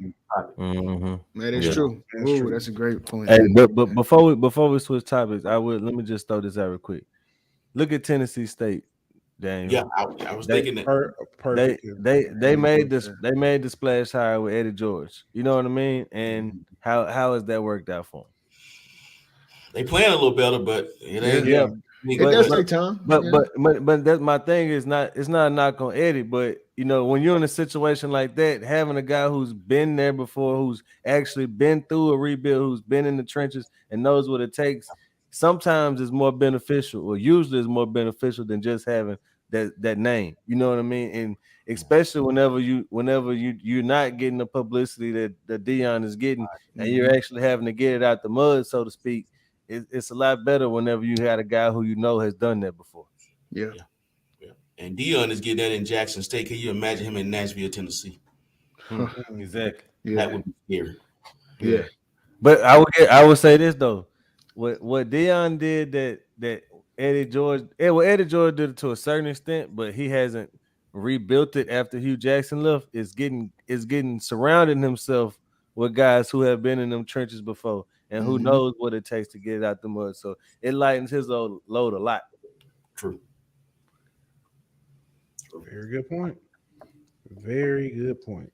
That is true. That's a great point. Hey, but before we switch topics, let me just throw this out real quick. Look at Tennessee State. Daniel. Yeah, I was thinking that. Perfect. They made the splash hire with Eddie George. You know what I mean? And how has that worked out for them? They playing a little better, but it ain't. Yeah. It does take time. But that's my thing. It's not a knock on Eddie, but you know, when you're in a situation like that, having a guy who's been there before, who's actually been through a rebuild, who's been in the trenches and knows what it takes, sometimes is more beneficial, or usually is more beneficial than just having that name. You know what I mean? And especially whenever you're not getting the publicity that Deion is getting, and you're actually having to get it out the mud, so to speak. It's a lot better whenever you had a guy who you know has done that before. Yeah. And Deion is getting that in Jackson State. Can you imagine him in Nashville, Tennessee? Exactly. Yeah. That would be scary. Yeah. But I would say this though. What Deion did that Eddie George did it to a certain extent, but he hasn't rebuilt it after Hugh Jackson left. Is getting surrounding himself with guys who have been in them trenches before and who knows what it takes to get it out the mud. So it lightens his load a lot. True. Very good point. Very good point.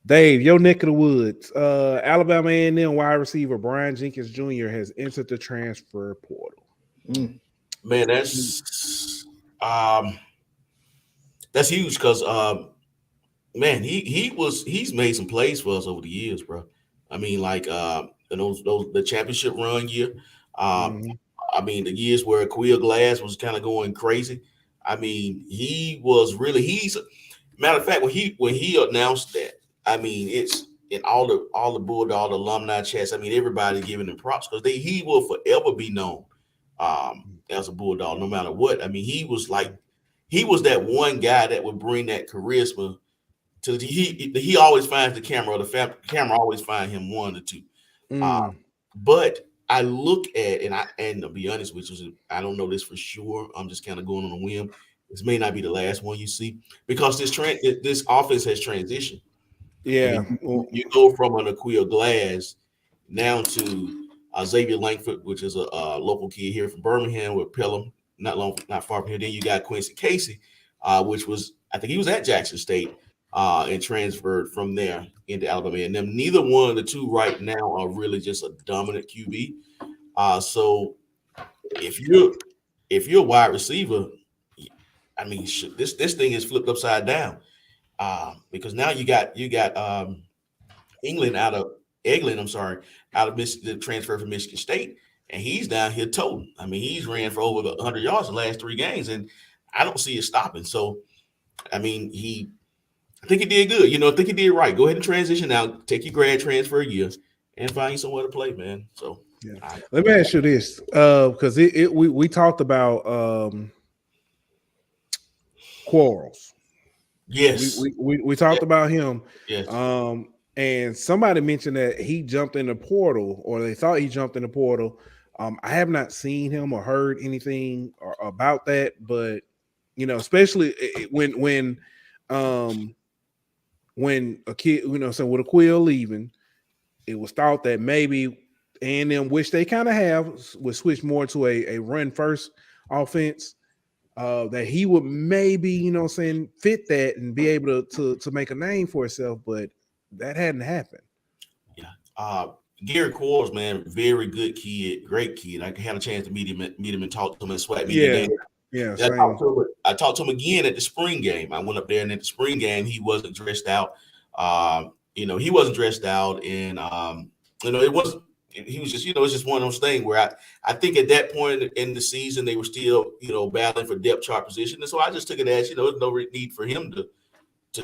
Dave, your neck of the woods. Alabama A&M wide receiver Brian Jenkins Jr. has entered the transfer portal. Man, that's huge because man, he's made some plays for us over the years, bro. I mean, like the championship run year. I mean, the years where Quill Glass was kind of going crazy. I mean, he's matter of fact, when he announced that, I mean, it's in all the Bulldog alumni chats. I mean, everybody giving him props because he will forever be known as a Bulldog, no matter what. I mean, he was that one guy that would bring that charisma to he always finds the camera, or the camera always find him one or two. But I look at and to be honest with you, I don't know this for sure. I'm just kind of going on a whim. This may not be the last one you see because this offense has transitioned. Yeah, you go from an Aqeel Glass now to Xavier Langford, which is a local kid here from Birmingham with Pelham, not far from here. Then you got Quincy Casey, which was I think he was at Jackson State and transferred from there into Alabama A&M. Neither one of the two right now are really just a dominant QB. So if you're a wide receiver, I mean, this thing is flipped upside down because now you got Eglin out of the transfer from Michigan State, and he's down here toting. I mean, he's ran for over 100 yards the last 3 games, and I don't see it stopping. So, I mean, I think he did good. I think he did right. Go ahead and transition out, take your grad transfer years, and find you somewhere to play, man. So, let me ask you this, because we talked about Quarles. Yes, we talked about him. Yes. And somebody mentioned that he jumped in the portal, or they thought he jumped in the portal. I have not seen him or heard anything about that, but especially when a kid, so with Aqeel leaving, it was thought that maybe A&M, which they kind of would switch more to a run first offense. That he would maybe, fit that and be able to make a name for himself, but that hadn't happened. Yeah. Gary Quarles, man, very good kid, great kid. I had a chance to meet him and talk to him at SWAT meeting. Yeah. I talked to him again at the spring game. I went up there, and at the spring game, he wasn't dressed out. He wasn't dressed out, and it wasn't. He was just, it's just one of those things where I think at that point in the season they were still, battling for depth chart position, and so I just took it as, there's no need for him to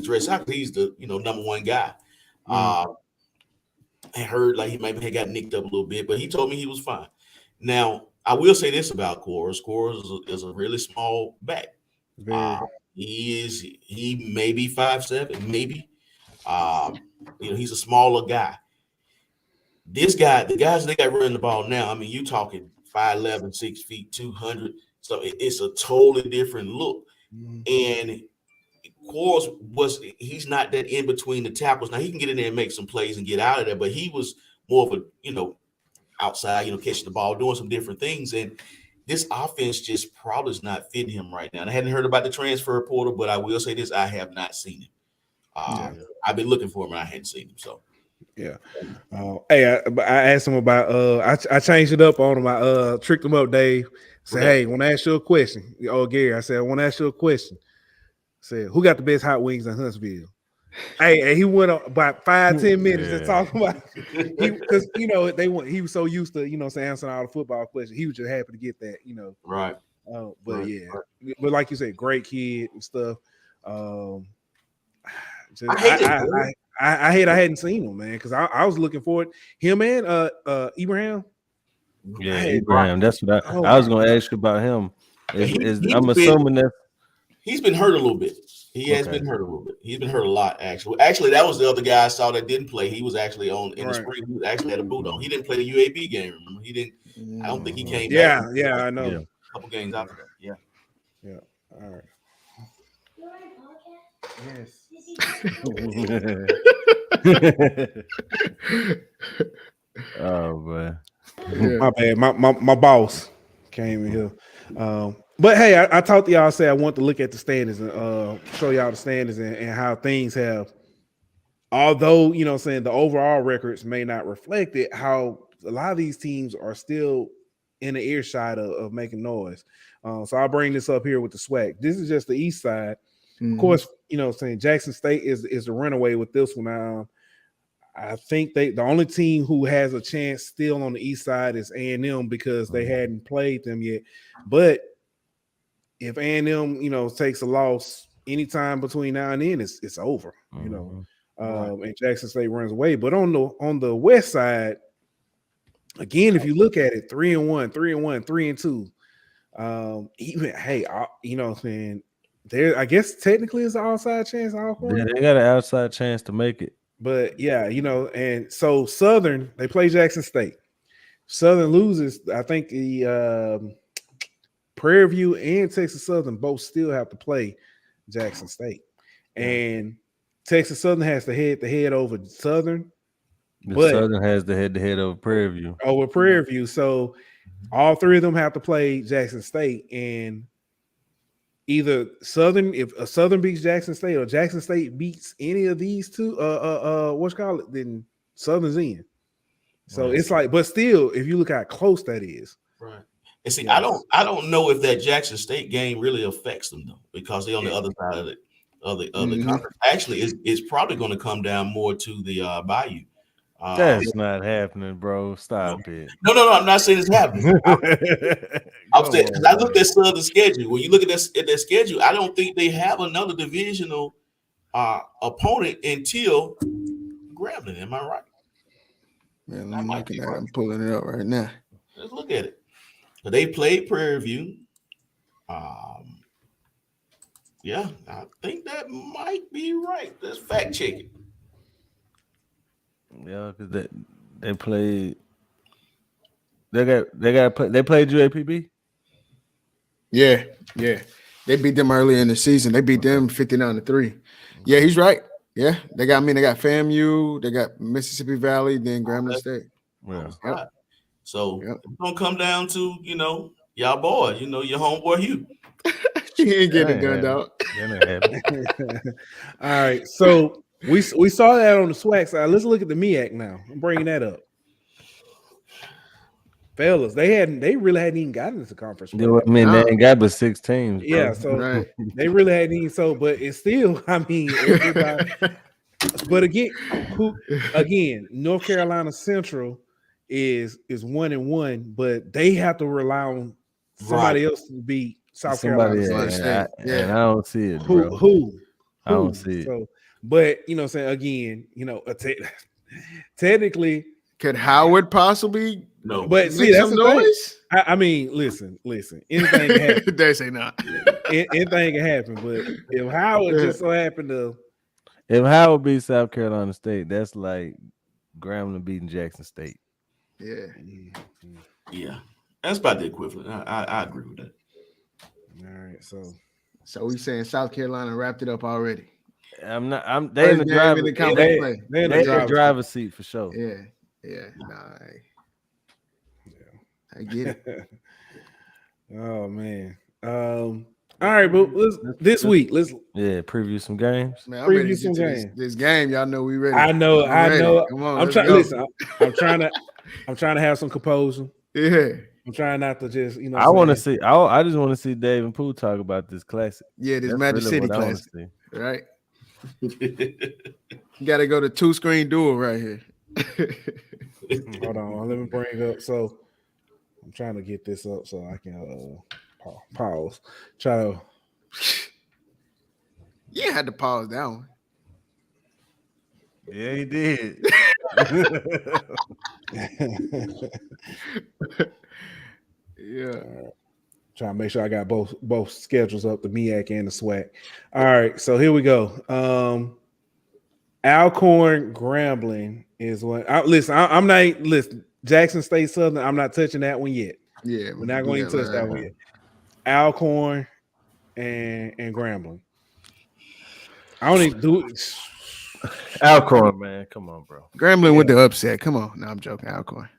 dress out. He's the number one guy. I heard like he maybe had got nicked up a little bit, but he told me he was fine. Now I will say this about Quarles. Quarles is a really small back. He may be 5'7", maybe. He's a smaller guy. This guy, the guys they got running the ball now, I mean, you talking 5'11", 6 feet, 200. So it's a totally different look. And Quarles he's not that in between the tackles. Now he can get in there and make some plays and get out of there, but he was more of a, outside, catching the ball, doing some different things. And this offense just probably is not fitting him right now. And I hadn't heard about the transfer portal, but I will say this, I have not seen him. I've been looking for him and I hadn't seen him. So yeah. Hey, I asked him about I changed it up on him. I tricked him up, Dave. Said, hey, I want to ask you a question. Oh, Gary, I said, I want to ask you a question. I said, who got the best hot wings in Huntsville? Hey, he went about 5-10 minutes to talk about because he was so used to answering all the football questions. He was just happy to get that, Right. But like you said, great kid and stuff. I hate I hadn't seen him, man, because I was looking forward him and Ibrahim. Yeah, Ibrahim. That's what I was going to ask you about him. I'm assuming that he's been hurt a little bit. He has been hurt a little bit. He's been hurt a lot, actually. Actually, that was the other guy I saw that didn't play. He was actually in the spring. He actually had a boot on. He didn't play the UAB game. Remember, he didn't. I don't think he came. Yeah, I know. A couple games after that. Yeah. All right. Yes. Oh man. My bad. My boss came in here. But hey, I talked to y'all. Say I want to look at the standings and show y'all the standings and how things have. Although the overall records may not reflect it, how a lot of these teams are still in the earshot of making noise. So I'll bring this up here with the SWAC. This is just the east side. Of course, Jackson State is the runaway with this one. I think the only team who has a chance still on the east side is A&M because they hadn't played them yet. But if A&M, takes a loss anytime between now and then, it's over. And Jackson State runs away. But on the west side, again, if you look at it, 3-1, 3-1, 3-2. Even what I'm saying. There, I guess technically it's an outside chance. Yeah, they got an outside chance to make it. But yeah, and so Southern, they play Jackson State. Southern loses. I think the Prairie View and Texas Southern both still have to play Jackson State, and Texas Southern has to head over Southern. But Southern has the head-to-head over Prairie View. Over Prairie View, so all three of them have to play Jackson State, and either Southern, if a Southern beats Jackson State or Jackson State beats any of these two, then Southern's in. So it's like, but still, if you look how close that is, right. And see, I don't know if that Jackson State game really affects them though, because they're on the other side of the conference. Actually, it's probably going to come down more to the Bayou. That's not happening, bro. Stop it. No. I'm not saying it's happening. I'm saying because I looked at Southern's schedule. When you look at their schedule, I don't think they have another divisional opponent until Grambling. Am I right? Man, I'm looking at it. I'm pulling it up right now. Let's look at it. So they played Prairie View. Yeah, I think that might be right. Let's fact check it. Yeah, because they played. They played UAPB. Yeah. They beat them early in the season. They beat them 59-3. Yeah, he's right. Yeah, they got FAMU, they got Mississippi Valley, then Grambling State. Yeah. Right. So it's gonna come down to y'all boys, your homeboy Hugh. He ain't getting it done, dog. All right, so we saw that on the SWAC side. Let's look at the MEAC now. I'm bringing that up. Fellas, they really hadn't even gotten into conference. They ain't got but 6 teams. Bro. Yeah, so they really hadn't even. So, but it's still, everybody. But again, North Carolina Central is 1-1, but they have to rely on somebody else to beat South Carolina State. And I don't see it, bro. Who? I don't see it. So, but again, technically, could Howard possibly? No, but see, that's the noise. Listen. Anything can happen. They say not. Anything can happen. But if Howard just so happened to, If Howard beats South Carolina State, that's like Grambling beating Jackson State. Yeah, that's about the equivalent. I agree with that. All right, so we saying South Carolina wrapped it up already. They in the driver. They in the driver's seat for sure. Yeah. Nah, I get it. Oh man. All right, but this week let's preview some games. Man, I'm ready to get to this game. Y'all know we ready. I know. Come on, I'm trying. Listen, I'm trying to have some composure. Yeah. I'm trying not to just, I want to see. I just want to see Dave and Pooh talk about this classic. Yeah, this Magic City classic. Right. You got to go to 2-screen duel right here. Hold on, let me bring up. So I'm trying to get this up so I can pause. Try to. Yeah, I had to pause that one. Yeah, he did. Yeah. Trying to make sure I got both schedules up, the MEAC and the SWAC. All right, so here we go. Alcorn Grambling is one. I'm not listen. Jackson State Southern. I'm not touching that one yet. Yeah, we're not going to touch that one yet. Alcorn and Grambling. I don't even do it. Alcorn, man, come on, bro. Grambling with the upset. Come on. No, I'm joking. Alcorn.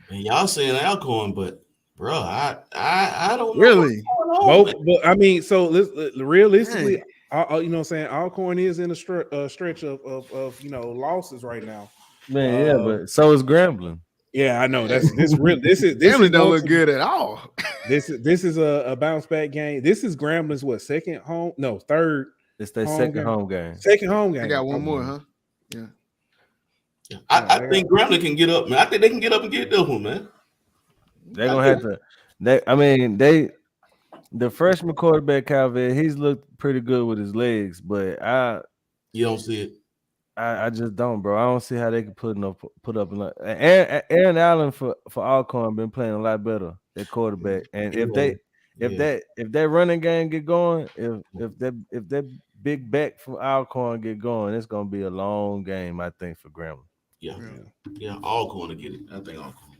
And y'all saying Alcorn, but bro, I don't know really. Both, but I mean, so realistically, you know what I'm saying? Alcorn is in a stretch of losses right now. Man, but so is Grambling. Yeah, I know. This Grambling don't look good at all. This is a bounce back game. This is Grambling's second home? No, third. It's their second home game. Second home game. I got one more, huh? Yeah. I think Grambling can get up, man. I think they can get up and get this one, man. They're gonna have to. The freshman quarterback Calvin, he's looked pretty good with his legs, but you don't see it. I just don't, bro. I don't see how they can put up enough. Aaron Allen for Alcorn been playing a lot better at quarterback, and if that running game get going, if that big back from Alcorn get going, it's gonna be a long game, I think, for Grambling. Yeah. Alcorn to get it. I think Alcorn.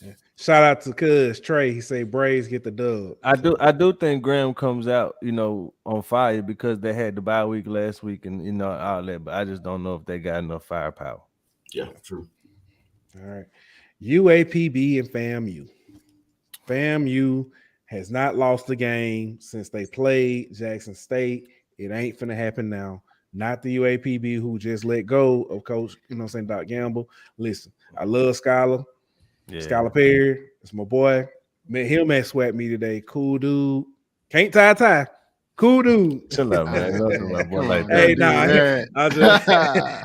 Yeah. Shout out to Cuz Trey. He say Braves get the dub. I do think Graham comes out, on fire because they had the bye week last week and all that, but I just don't know if they got enough firepower. Yeah, true. All right. UAPB and FAMU. FAMU has not lost the game since they played Jackson State. It ain't finna happen now. Not the UAPB who just let go of Coach, Doc Gamble. Listen, I love Skylar. Yeah. Skylar Perry, it's my boy. Met him at SWAT me today. Cool dude. Can't tie. Cool dude. Chill out, man. My boy like that.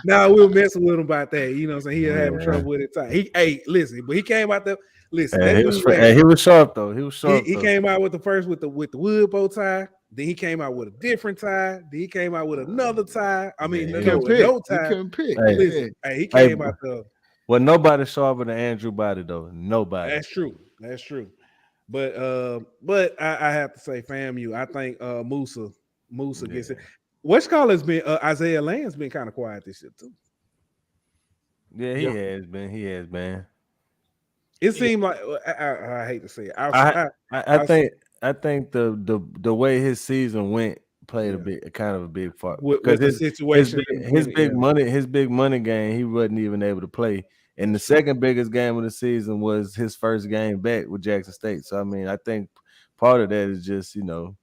Hey, we were messing with him about that. You know what I'm saying? He was having trouble with it. Listen, but he came out there. Listen, he was sharp though. He was sharp. He came out with the first with the wood bow tie. Then he came out with a different tie. Then he came out with another tie. I mean, no tie. He couldn't pick. He came out there. Well, nobody's sharper than Andrew Body though. Nobody. That's true. But I have to say, FAMU. I think Musa gets it. What's called has been Isaiah Land's been kind of quiet this year too. Yeah, he has been. It seemed like I hate to say it. I think the way his season went played a big part with the situation. His big money game, he wasn't even able to play. And the second biggest game of the season was his first game back with Jackson State. So I mean, I think part of that is just the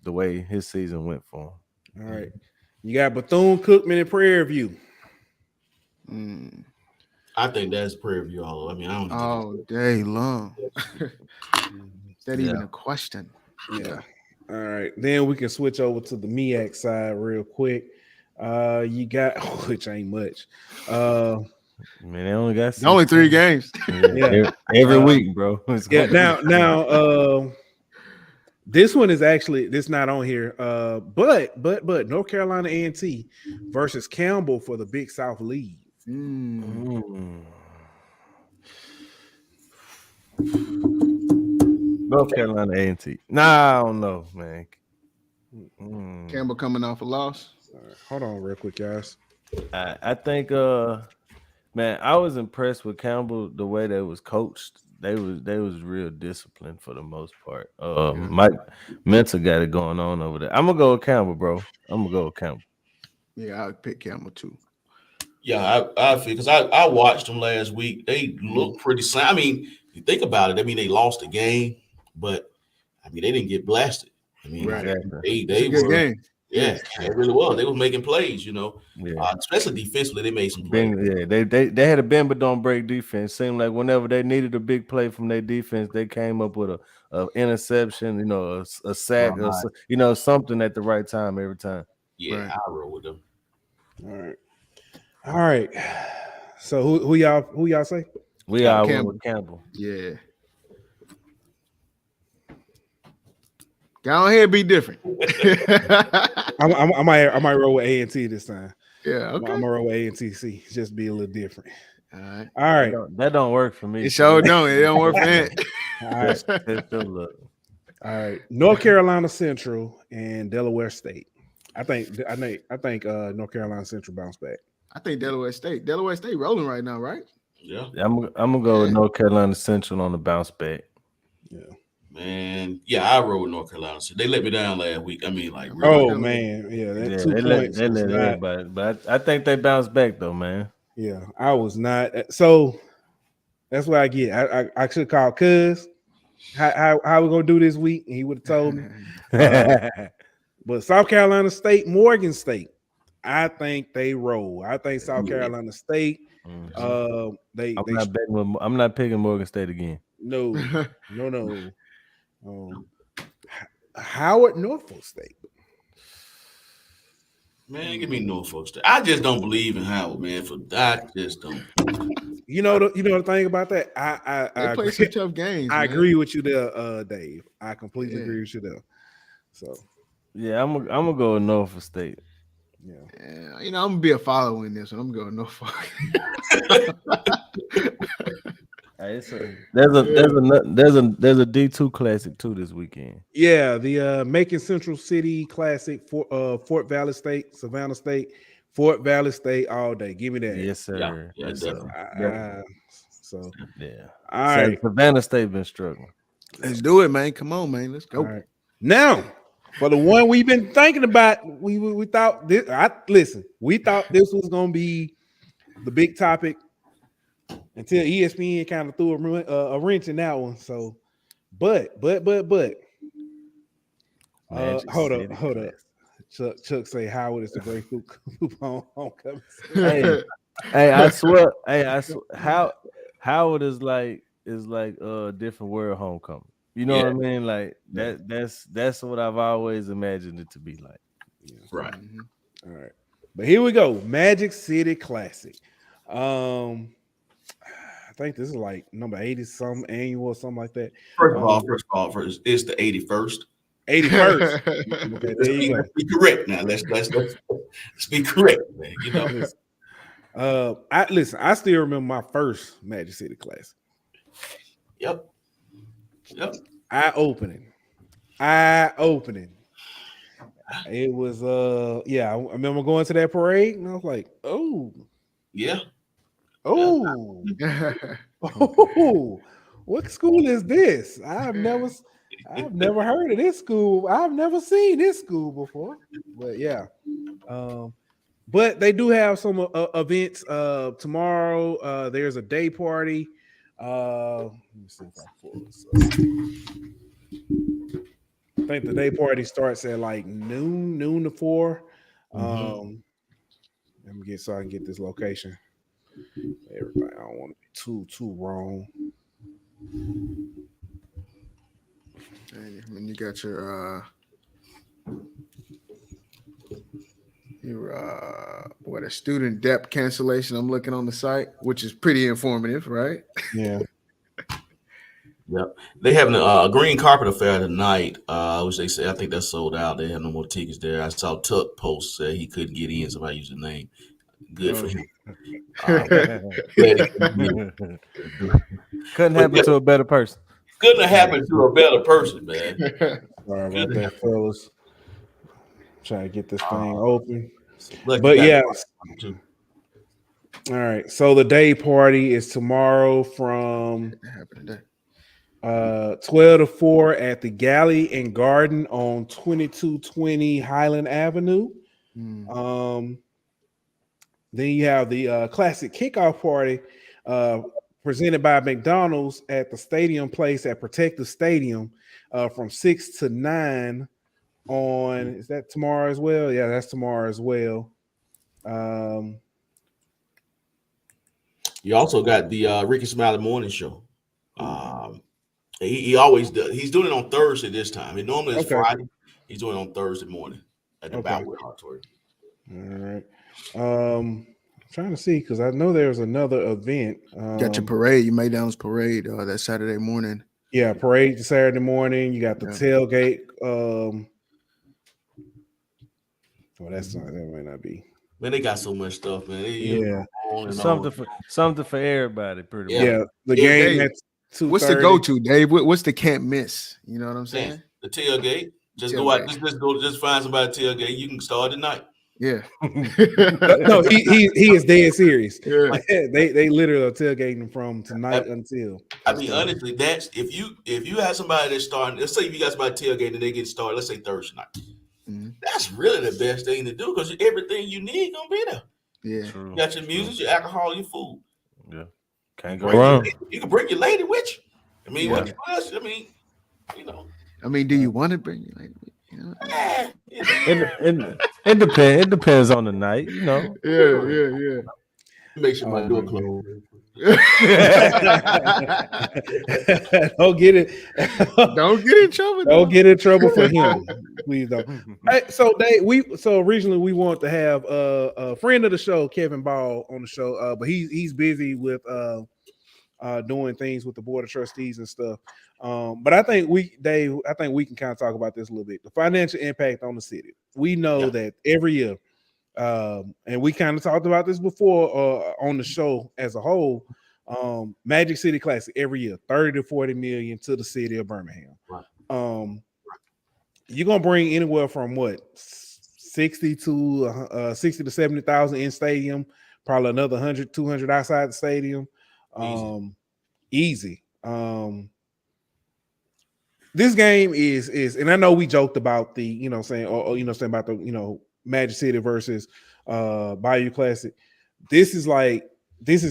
way his season went for him. All right, you got Bethune-Cookman and Prairie View. I think that's Prairie View all over. I mean, I don't. All day long. Is that even a question? Yeah. All right, then we can switch over to the MEAC side real quick. You got which ain't much. Man, they only got only 3 games. Every week, bro. Now, this one is actually not on here. But North Carolina A&T versus Campbell for the Big South lead. North Carolina A&T. Nah, I don't know, man. Campbell coming off a loss. Right. Hold on real quick, guys. I think man, I was impressed with Campbell the way they was coached. They was real disciplined for the most part. Mike Mentor got it going on over there. I'm gonna go with Campbell, bro. I'm gonna go with Campbell. Yeah, I'd pick Campbell too. Yeah, I feel because I watched them last week. They look pretty sound. I mean, if you think about it, I mean they lost the game, but I mean they didn't get blasted. I mean, they were game. Yeah, it really was. They were making plays, you know. Yeah. Especially defensively, they made some plays. Yeah, they had a bend but don't break defense. Seemed like whenever they needed a big play from their defense, they came up with a interception, you know, a sack, you know, something at the right time every time. Yeah, I roll with them. All right. So who y'all say? We are with Campbell. Yeah. Go on here, be different. I might roll with A&T this time. Yeah, okay. I'm gonna roll with A&TC, just be a little different. All right. That don't work for me. It sure don't. It don't work for it. All right. North Carolina Central and Delaware State. I think North Carolina Central bounce back. I think Delaware State rolling right now, right? Yeah. I'm gonna go with North Carolina Central on the bounce back. Yeah. Man, yeah, I rode with North Carolina. So they let me down last week. I mean, like, really. Oh man, yeah, they let everybody. But I think they bounced back though, man. Yeah, I was not. So that's what I get. I should call Cuz. How we gonna do this week? And he would have told me. But South Carolina State, Morgan State, I think they roll. I think South Carolina State. I'm not picking Morgan State again. No. Howard Norfolk State. Man, give me Norfolk State. I just don't believe in Howard, man. I just don't. You know the thing about that. I play some tough games. I agree with you there, Dave. I completely agree with you there. So yeah, I'm gonna go with Norfolk State. Yeah, you know I'm gonna be a follower in this, and I'm going Norfolk. There's a D2 Classic too this weekend. Yeah, the Macon Central City Classic for Fort Valley State, Savannah State, Fort Valley State all day. Give me that. Yes, sir. Yeah, so yeah. All right. Savannah State been struggling. Let's do it, man. Come on, man. Let's go. All right. Now, for the one we've been thinking about, we thought this. We thought this was gonna be the big topic until ESPN kind of threw a wrench in that one. So, but hold up. Chuck say Howard is the great homecoming. Hey, I swear, Howard is like a different world homecoming. You know what I mean? Like that's what I've always imagined it to be like. Yeah. Right. Mm-hmm. All right. But here we go. Magic City Classic. I think this is like number 80 some annual or something like that. First of all, it's the 81st. 81st. Okay, there you go. Let's be correct now. Let's be correct, man. You know. I still remember my first Magic City Classic. Yep. Eye opening. It was I remember going to that parade and I was like, oh. Yeah. Oh. What school is this? I've never heard of this school. I've never seen this school before. But yeah. But they do have some events tomorrow. There's a day party. Let me see if I pull this up. I think the day party starts at like noon to 4. Let me get so I can get this location. Everybody, I don't want to be too wrong. And you got your a student debt cancellation. I'm looking on the site, which is pretty informative, right? Yeah. Yep. They having a green carpet affair tonight, which they say I think that's sold out. They have no more tickets there. I saw Tuck post said he couldn't get in. Somebody used the name. Good for him. Couldn't happen to a better person. Couldn't have happened to a better person, man. Sorry about that, fellas. Trying to get this thing open. But yeah. All right. So the day party is tomorrow from 12 to 4 at the Galley and Garden on 2220 Highland Avenue. Then you have the classic kickoff party presented by McDonald's at the Stadium Place at Protective Stadium from 6 to 9 on, is that tomorrow as well? Yeah, that's tomorrow as well. You also got the Ricky Smiley Morning Show. He always does. He's doing it on Thursday this time. It normally is Friday. He's doing it on Thursday morning at the Boutwood Auditorium. All right. Trying to see because I know there's another event. Got your parade, your Maydown's parade that Saturday morning. Yeah, parade Saturday morning. You got the tailgate. Well, that might not be. Man, they got so much stuff, man. Something for everybody, pretty much. Yeah, the game at 2:30. What's the go-to, Dave? What's the can't miss? You know what I'm saying? Man, the tailgate. Just go out. Just find somebody tailgate. You can start tonight. Yeah. No, he is dead serious. Yeah. Like, they literally are tailgating from tonight until. I mean, honestly, that's if you have somebody that's starting. Let's say if you got somebody tailgating and they get started. Let's say Thursday night. That's really the best thing to do because everything you need gonna be there. Yeah. You got your music, your alcohol, your food. Yeah. Can't go wrong. You can bring your lady with you. I mean, what else? I mean, you know. I mean, do you want to bring your lady with you? It depends. It depends on the night, you know. Yeah. Make sure my door closed. Don't get it. Don't get in trouble. Don't get in trouble for him. Please don't. Hey, so originally we wanted to have a friend of the show, Kevin Ball, on the show, but he's busy with doing things with the board of trustees and stuff. But I think we can kind of talk about this a little bit. The financial impact on the city. We know that every year. And we kind of talked about this before on the show as a whole. Magic City Classic every year, 30 to 40 million to the city of Birmingham. Right. You're gonna bring anywhere from 60 to 70,000 in stadium, probably another 100, 200 outside the stadium. Easy. This game is, and I know we joked about the, about the, Magic City versus Bayou Classic. This is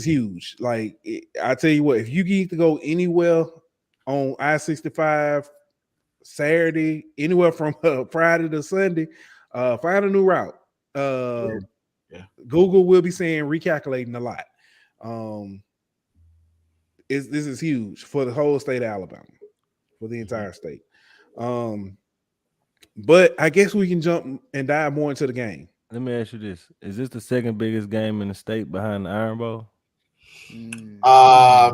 huge. Like, I tell you what, if you get to go anywhere on I-65 Saturday, anywhere from Friday to Sunday, find a new route. Google will be saying recalculating a lot. This is huge for the whole state of Alabama, for the entire state. But I guess we can jump and dive more into the game. Let me ask you this: is this the second biggest game in the state behind the Iron Bowl? I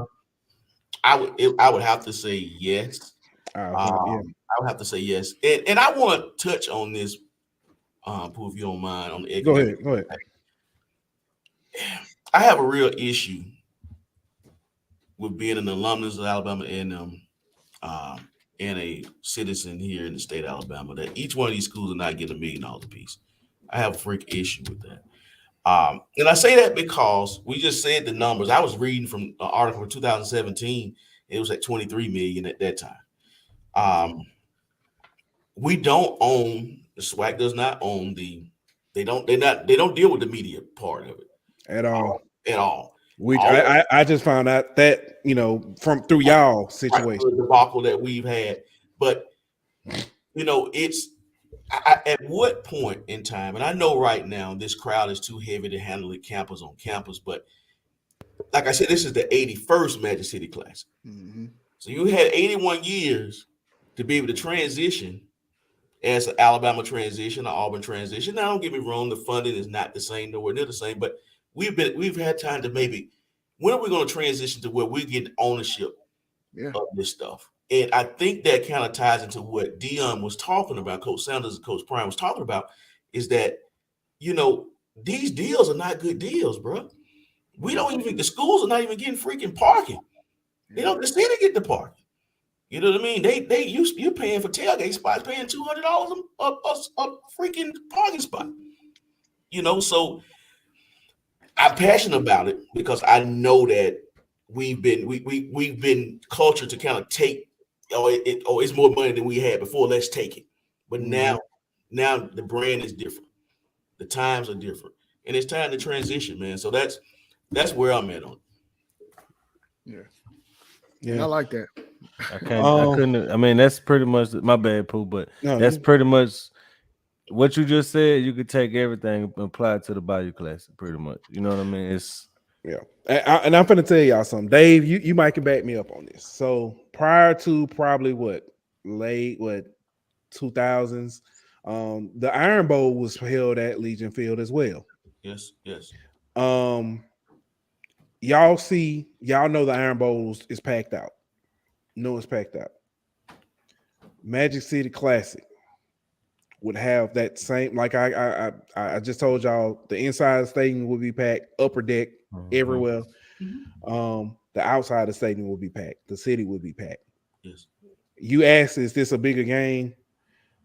would have to say yes. I would have to say yes, and I want to touch on this, Pooh, if you don't mind. On the go ahead. I have a real issue with being an alumnus of Alabama A&M. And a citizen here in the state of Alabama, that each one of these schools are not getting $1 million a piece. I have a freak issue with that. And I say that because we just said the numbers. I was reading from an article from 2017. It was at 23 million at that time. We don't own, the SWAC does not own they don't deal with the media part of it. At all. At all. Which I just found out that, through y'all situation. The debacle that we've had. But, it's at what point in time, and I know right now this crowd is too heavy to handle it campus on campus, but like I said, this is the 81st Magic City Classic. Mm-hmm. So you had 81 years to be able to transition as an Alabama transition, an Auburn transition. Now, don't get me wrong, the funding is not the same, nowhere near the same, but we've had time to maybe, when are we going to transition to where we're getting ownership of this stuff? And I think that kind of ties into what Dion was talking about, Coach Sanders and Coach Prime was talking about, is that, these deals are not good deals, bro. The schools are not even getting freaking parking. The city get the parking. You know what I mean? You're paying for tailgate spots, paying $200 a freaking parking spot. You know, so I'm passionate about it because I know that we've been cultured to kind of take, it's more money than we had before. Let's take it. But now the brand is different. The times are different, and it's time to transition, man. So that's where I'm at on it. Yeah, I like that. I couldn't. I mean, that's pretty much my bad, Pooh. But that's pretty much what you just said. You could take everything and apply it to the Bayou Classic, pretty much. You know what I mean? It's and I'm gonna tell y'all something, Dave. You might can back me up on this. So prior to probably late 2000s, the Iron Bowl was held at Legion Field as well. Yes. Y'all know the Iron Bowl is packed out. No, it's packed out. Magic City Classic would have that same, like I just told y'all, the inside of the stadium would be packed, upper deck, everywhere. The outside of the stadium would be packed. The city would be packed. Yes. You asked, is this a bigger game?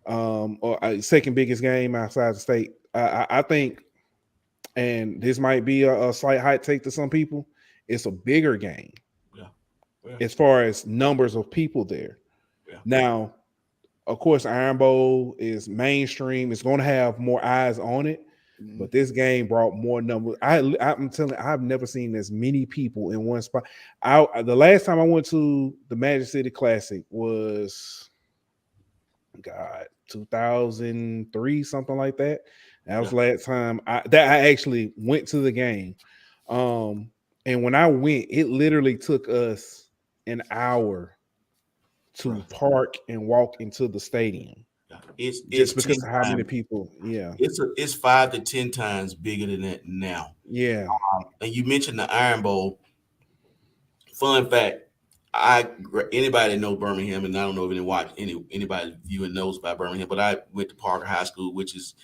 Or a second biggest game outside the state? I think, and this might be a slight hot take to some people, it's a bigger game. As far as numbers of people there. Now, of course, Iron Bowl is mainstream. It's going to have more eyes on it, but this game brought more numbers. I'm telling you, I've never seen as many people in one spot. The last time I went to the Magic City Classic was, 2003, something like that. That was the last time I actually went to the game. And when I went, it literally took us an hour to park and walk into the stadium. It's just because of how many people. Yeah, it's 5 to 10 times bigger than that now. Yeah, and you mentioned the Iron Bowl. Fun fact: anybody that knows Birmingham, and I don't know if anybody viewing knows about Birmingham, but I went to Parker High School, which is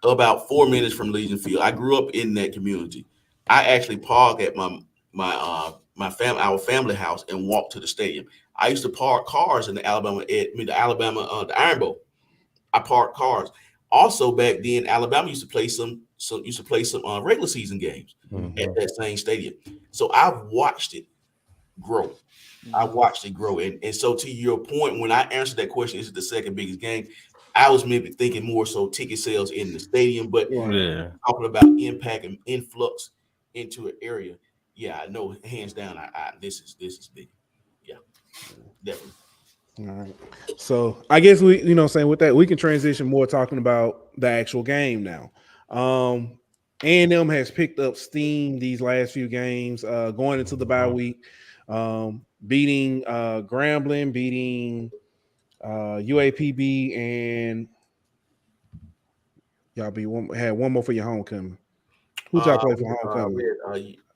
about 4 minutes from Legion Field. I grew up in that community. I actually parked at our family house and walked to the stadium. I used to park cars in the Iron Bowl. I parked cars. Also back then, Alabama used to play some regular season games at that same stadium. So I've watched it grow. And so to your point, when I answered that question, is it the second biggest game? I was maybe thinking more so ticket sales in the stadium, but talking about impact and influx into an area. Yeah, I know hands down. This is big. Yeah, definitely. All right. So I guess with that, we can transition more talking about the actual game now. A&M has picked up steam these last few games, going into the bye week, beating Grambling, beating UAPB, and y'all had one more for your homecoming. Who y'all play for homecoming?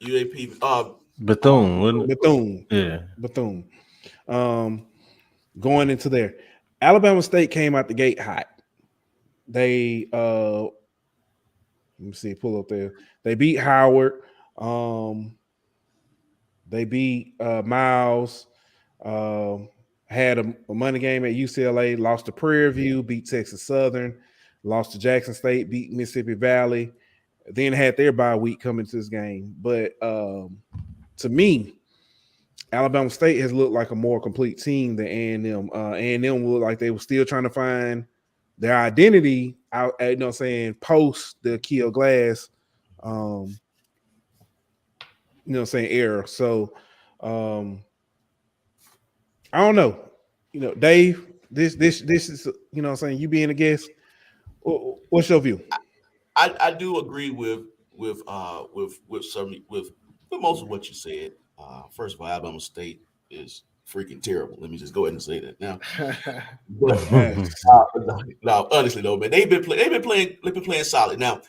UAPB. Bethune. Yeah, Bethune. Going into there, Alabama State came out the gate hot. They let me see, pull up there. They beat Howard. They beat Miles. Had a money game at UCLA. Lost to Prairie View. Beat Texas Southern. Lost to Jackson State. Beat Mississippi Valley. Then had their bye week coming to this game. But to me, Alabama State has looked like a more complete team than A&M. A&M looked like they were still trying to find their identity out, post the Keel Glass, era. So I don't know. Dave, this is, you being a guest. What's your view? I do agree with most of what you said. First of all, Alabama State is freaking terrible. Let me just go ahead and say that now. But no, honestly though, man, they've been playing solid. Now,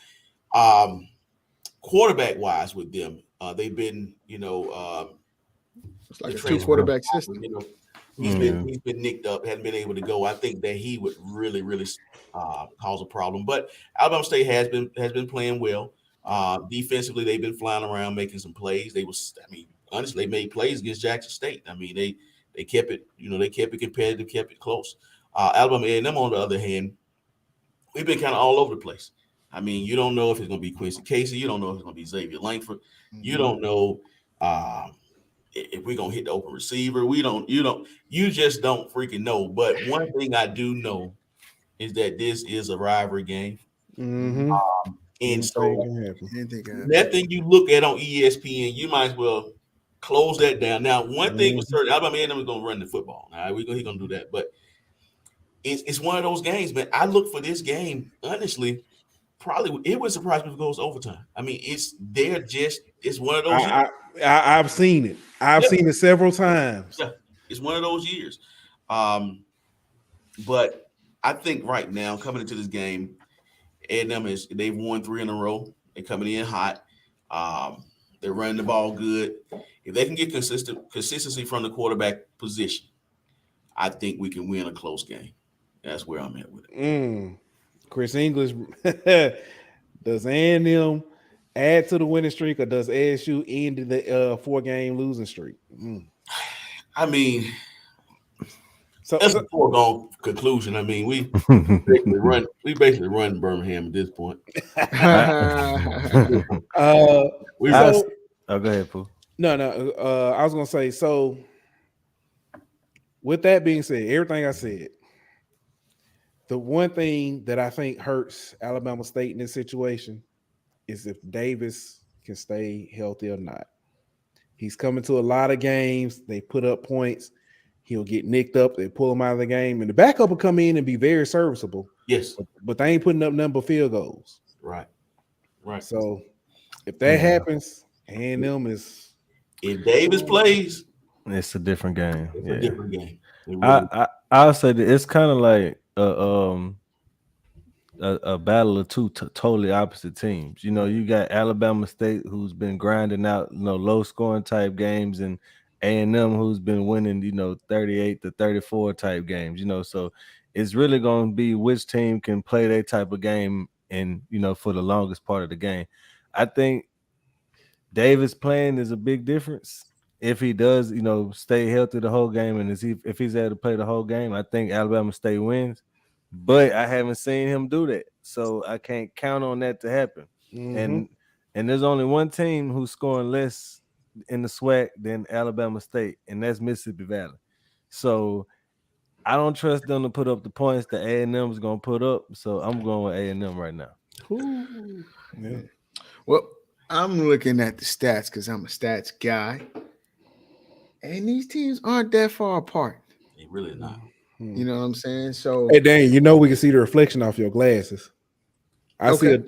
quarterback wise with them, they've been it's like a 2-quarterback system. He's been nicked up, hadn't been able to go. I think that he would really cause a problem. But Alabama State has been playing well. Defensively, they've been flying around making some plays. Honestly, they made plays against Jackson State. I mean, they They kept it, they kept it competitive, kept it close. Alabama A&M, on the other hand, we've been kind of all over the place. I mean, you don't know if it's going to be Quincy Casey. You don't know if it's going to be Xavier Langford. You don't know if we're going to hit the open receiver. You just don't freaking know. But one thing I do know is that this is a rivalry game. Mm-hmm. And so nothing you look at on ESPN, you might as well close that down. Now, one thing was certain, Alabama A&M is going to run the football. All right, he's going to do that. But it's one of those games, man. I look for this game, honestly, probably it would surprise me if it goes overtime. I mean, it's one of those years. I've seen it. I've seen it several times. Yeah, it's one of those years. But I think right now, coming into this game, A&M they've won 3 in a row. They're coming in hot. They're running the ball good. If they can get consistency from the quarterback position, I think we can win a close game. That's where I'm at with it. Chris English, does A&M add to the winning streak, or does ASU end the 4-game losing streak? I mean, that's a foregone conclusion. I mean, we basically run Birmingham at this point. Go ahead, Pooh. No. I was gonna say, so with that being said, everything I said, the one thing that I think hurts Alabama State in this situation is if Davis can stay healthy or not. He's coming to a lot of games. They put up points. He'll get nicked up. They pull him out of the game. And the backup will come in and be very serviceable. Yes. But they ain't putting up nothing but field goals. Right. So if that happens, A&M is... If Davis plays... It's a different game. It's a different game. I'll say that it's kind of like a battle of two totally opposite teams. You got Alabama State, who's been grinding out, low scoring type games, and A&M, who's been winning, 38 to 34 type games. So it's really going to be which team can play that type of game and for the longest part of the game. I think Davis playing is a big difference. If he does, stay healthy the whole game, and if he's able to play the whole game, I think Alabama State wins. But I haven't seen him do that, so I can't count on that to happen. And there's only one team who's scoring less in the SWAC than Alabama State, and that's Mississippi Valley. So I don't trust them to put up the points that A&M is going to put up. So I'm going with A&M right now. Yeah. Well, I'm looking at the stats because I'm a stats guy. And these teams aren't that far apart. They really not. You know what I'm saying? So, hey, Dan, we can see the reflection off your glasses. I see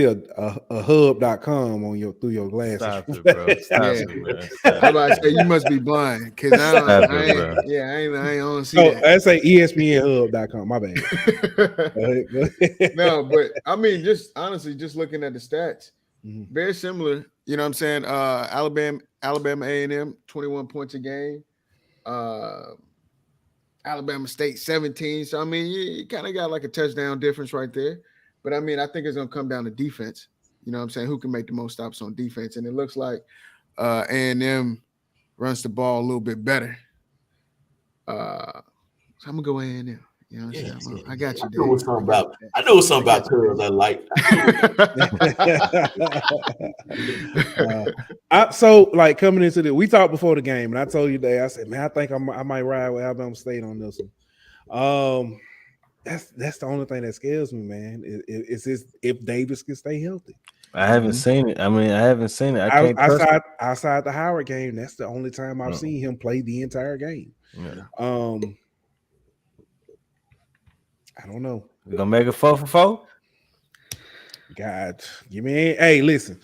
a hub.com through your glasses. Stop it, bro. I'm about to say you must be blind because I don't see that. I say ESPNhub.com. My bad. No, but I mean, just honestly, just looking at the stats, very similar. You know what I'm saying? Alabama A&M 21 points a game. Alabama State 17. So I mean, you kind of got like a touchdown difference right there. But I mean, I think it's gonna come down to defense. You know what I'm saying? Who can make the most stops on defense? And it looks like A&M runs the ball a little bit better. So I'm gonna go A&M. You know what I'm saying? I got you. I know something about curls I like. So like coming into this, we talked before the game, and I told you that I said, man, I think I might ride with Alabama State on this one. That's the only thing that scares me, man. Is if Davis can stay healthy. I haven't seen it. I haven't seen it. Outside the Howard game, that's the only time I've seen him play the entire game. Yeah. I don't know. We gonna make it 4 for 4? God, give me. Hey, listen.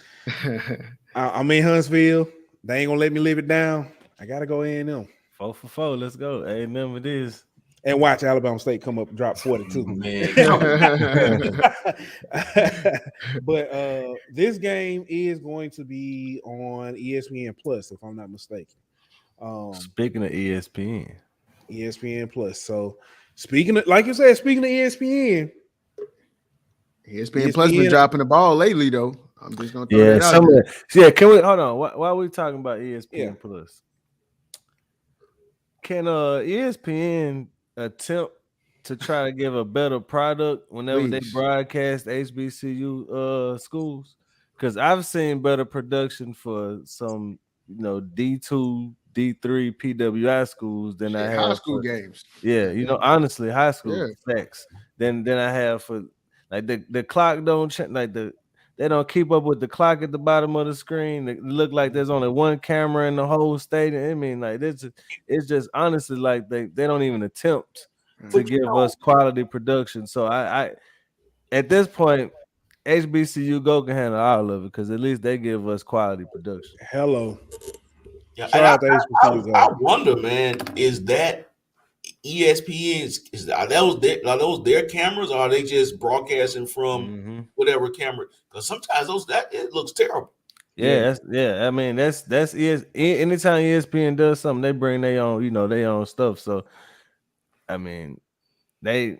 I'm in Huntsville. They ain't gonna let me live it down. I gotta go A&M. 4 for 4. Let's go. A&M it is. And watch Alabama State come up and drop 42. Man. But this game is going to be on ESPN Plus, if I'm not mistaken. Speaking of ESPN Plus. So speaking of ESPN Plus been dropping the ball lately, though. I'm just gonna throw it out there. Can we hold on? Why are we talking about ESPN Plus? Can ESPN attempt to try to give a better product whenever they broadcast HBCU schools? Because I've seen better production for some, D2, D3 PWI schools than I have high school games. Yeah, honestly, high school facts. Than I have for like the clock don't they don't keep up with the clock at the bottom of the screen. It look like there's only one camera in the whole stadium. I mean, like it's just honestly like they don't even attempt to give us quality production. So I at this point, HBCU Go can handle all of it because at least they give us quality production. Hello. Yeah, I wonder, man, is that ESPN's? Are those their cameras, or are they just broadcasting from whatever camera? Because sometimes it looks terrible. Yeah. I mean, that's anytime ESPN does something, they bring their own, their own stuff. So, I mean, they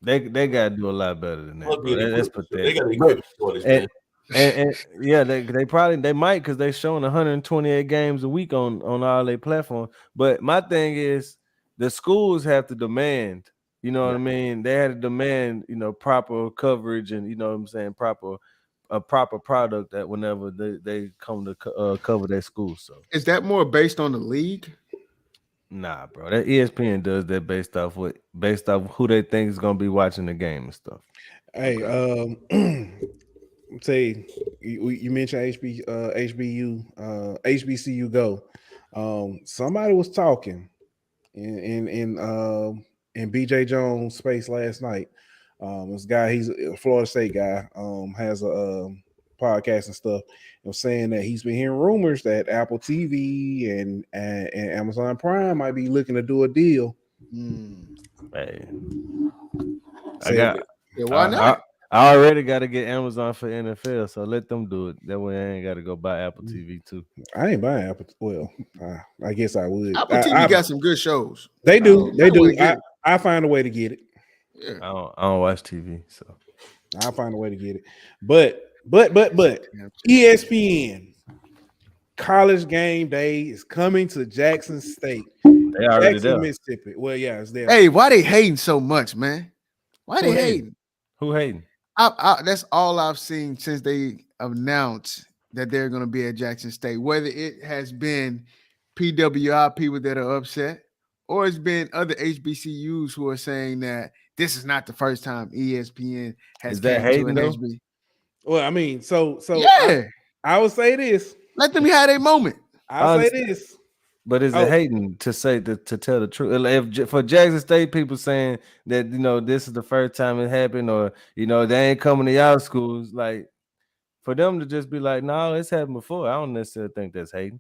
gotta do a lot better than that, bro. That's pathetic. They got equipment shortage, man. And yeah, they might because they're showing 128 games a week on all their platforms. But my thing is the schools have to demand, what I mean? They had to demand, proper coverage and what I'm saying, a proper product that whenever they come to cover their school. So is that more based on the league? Nah, bro. That ESPN does that based off who they think is gonna be watching the game and stuff. Hey, say you mentioned HBCU Go. Somebody was talking in BJ Jones' space last night. This guy, he's a Florida State guy, has a podcast and stuff. Saying that he's been hearing rumors that Apple TV and Amazon Prime might be looking to do a deal. Hey, why not? I already got to get Amazon for NFL, so let them do it. That way I ain't got to go buy Apple TV too. I ain't buying Apple. Well, I guess I would. Apple TV got some good shows. They do. I find a way to get it. Yeah. I don't watch TV, so I'll find a way to get it. But ESPN College Game Day is coming to Jackson State. They already there. Mississippi. Well, yeah, it's there. Hey, why they hating so much, man? Why they hating? Who hating? That's all I've seen since they announced that they're going to be at Jackson State. Whether it has been PWI people that are upset, or it's been other HBCUs who are saying that this is not the first time ESPN has came to an HB. Well, I mean, so yeah, I would say this. Let them have a moment. I'll say this. But is it hating to tell the truth? If for Jackson State people saying that this is the first time it happened, or they ain't coming to y'all schools, like for them to just be like, no, it's happened before. I don't necessarily think that's hating.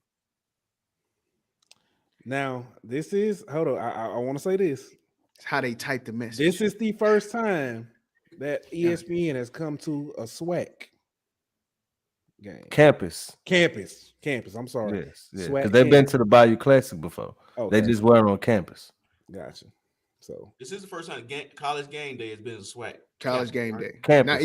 Now, this is hold on. I want to say this. It's how they type the message. This is the first time that ESPN has come to a SWAC game. Campus. I'm sorry. Yes, because they've been to the Bayou Classic before. Okay. They just weren't on campus. Gotcha. So this is the first time College Game Day has been a SWAC. College Game Day. Campus.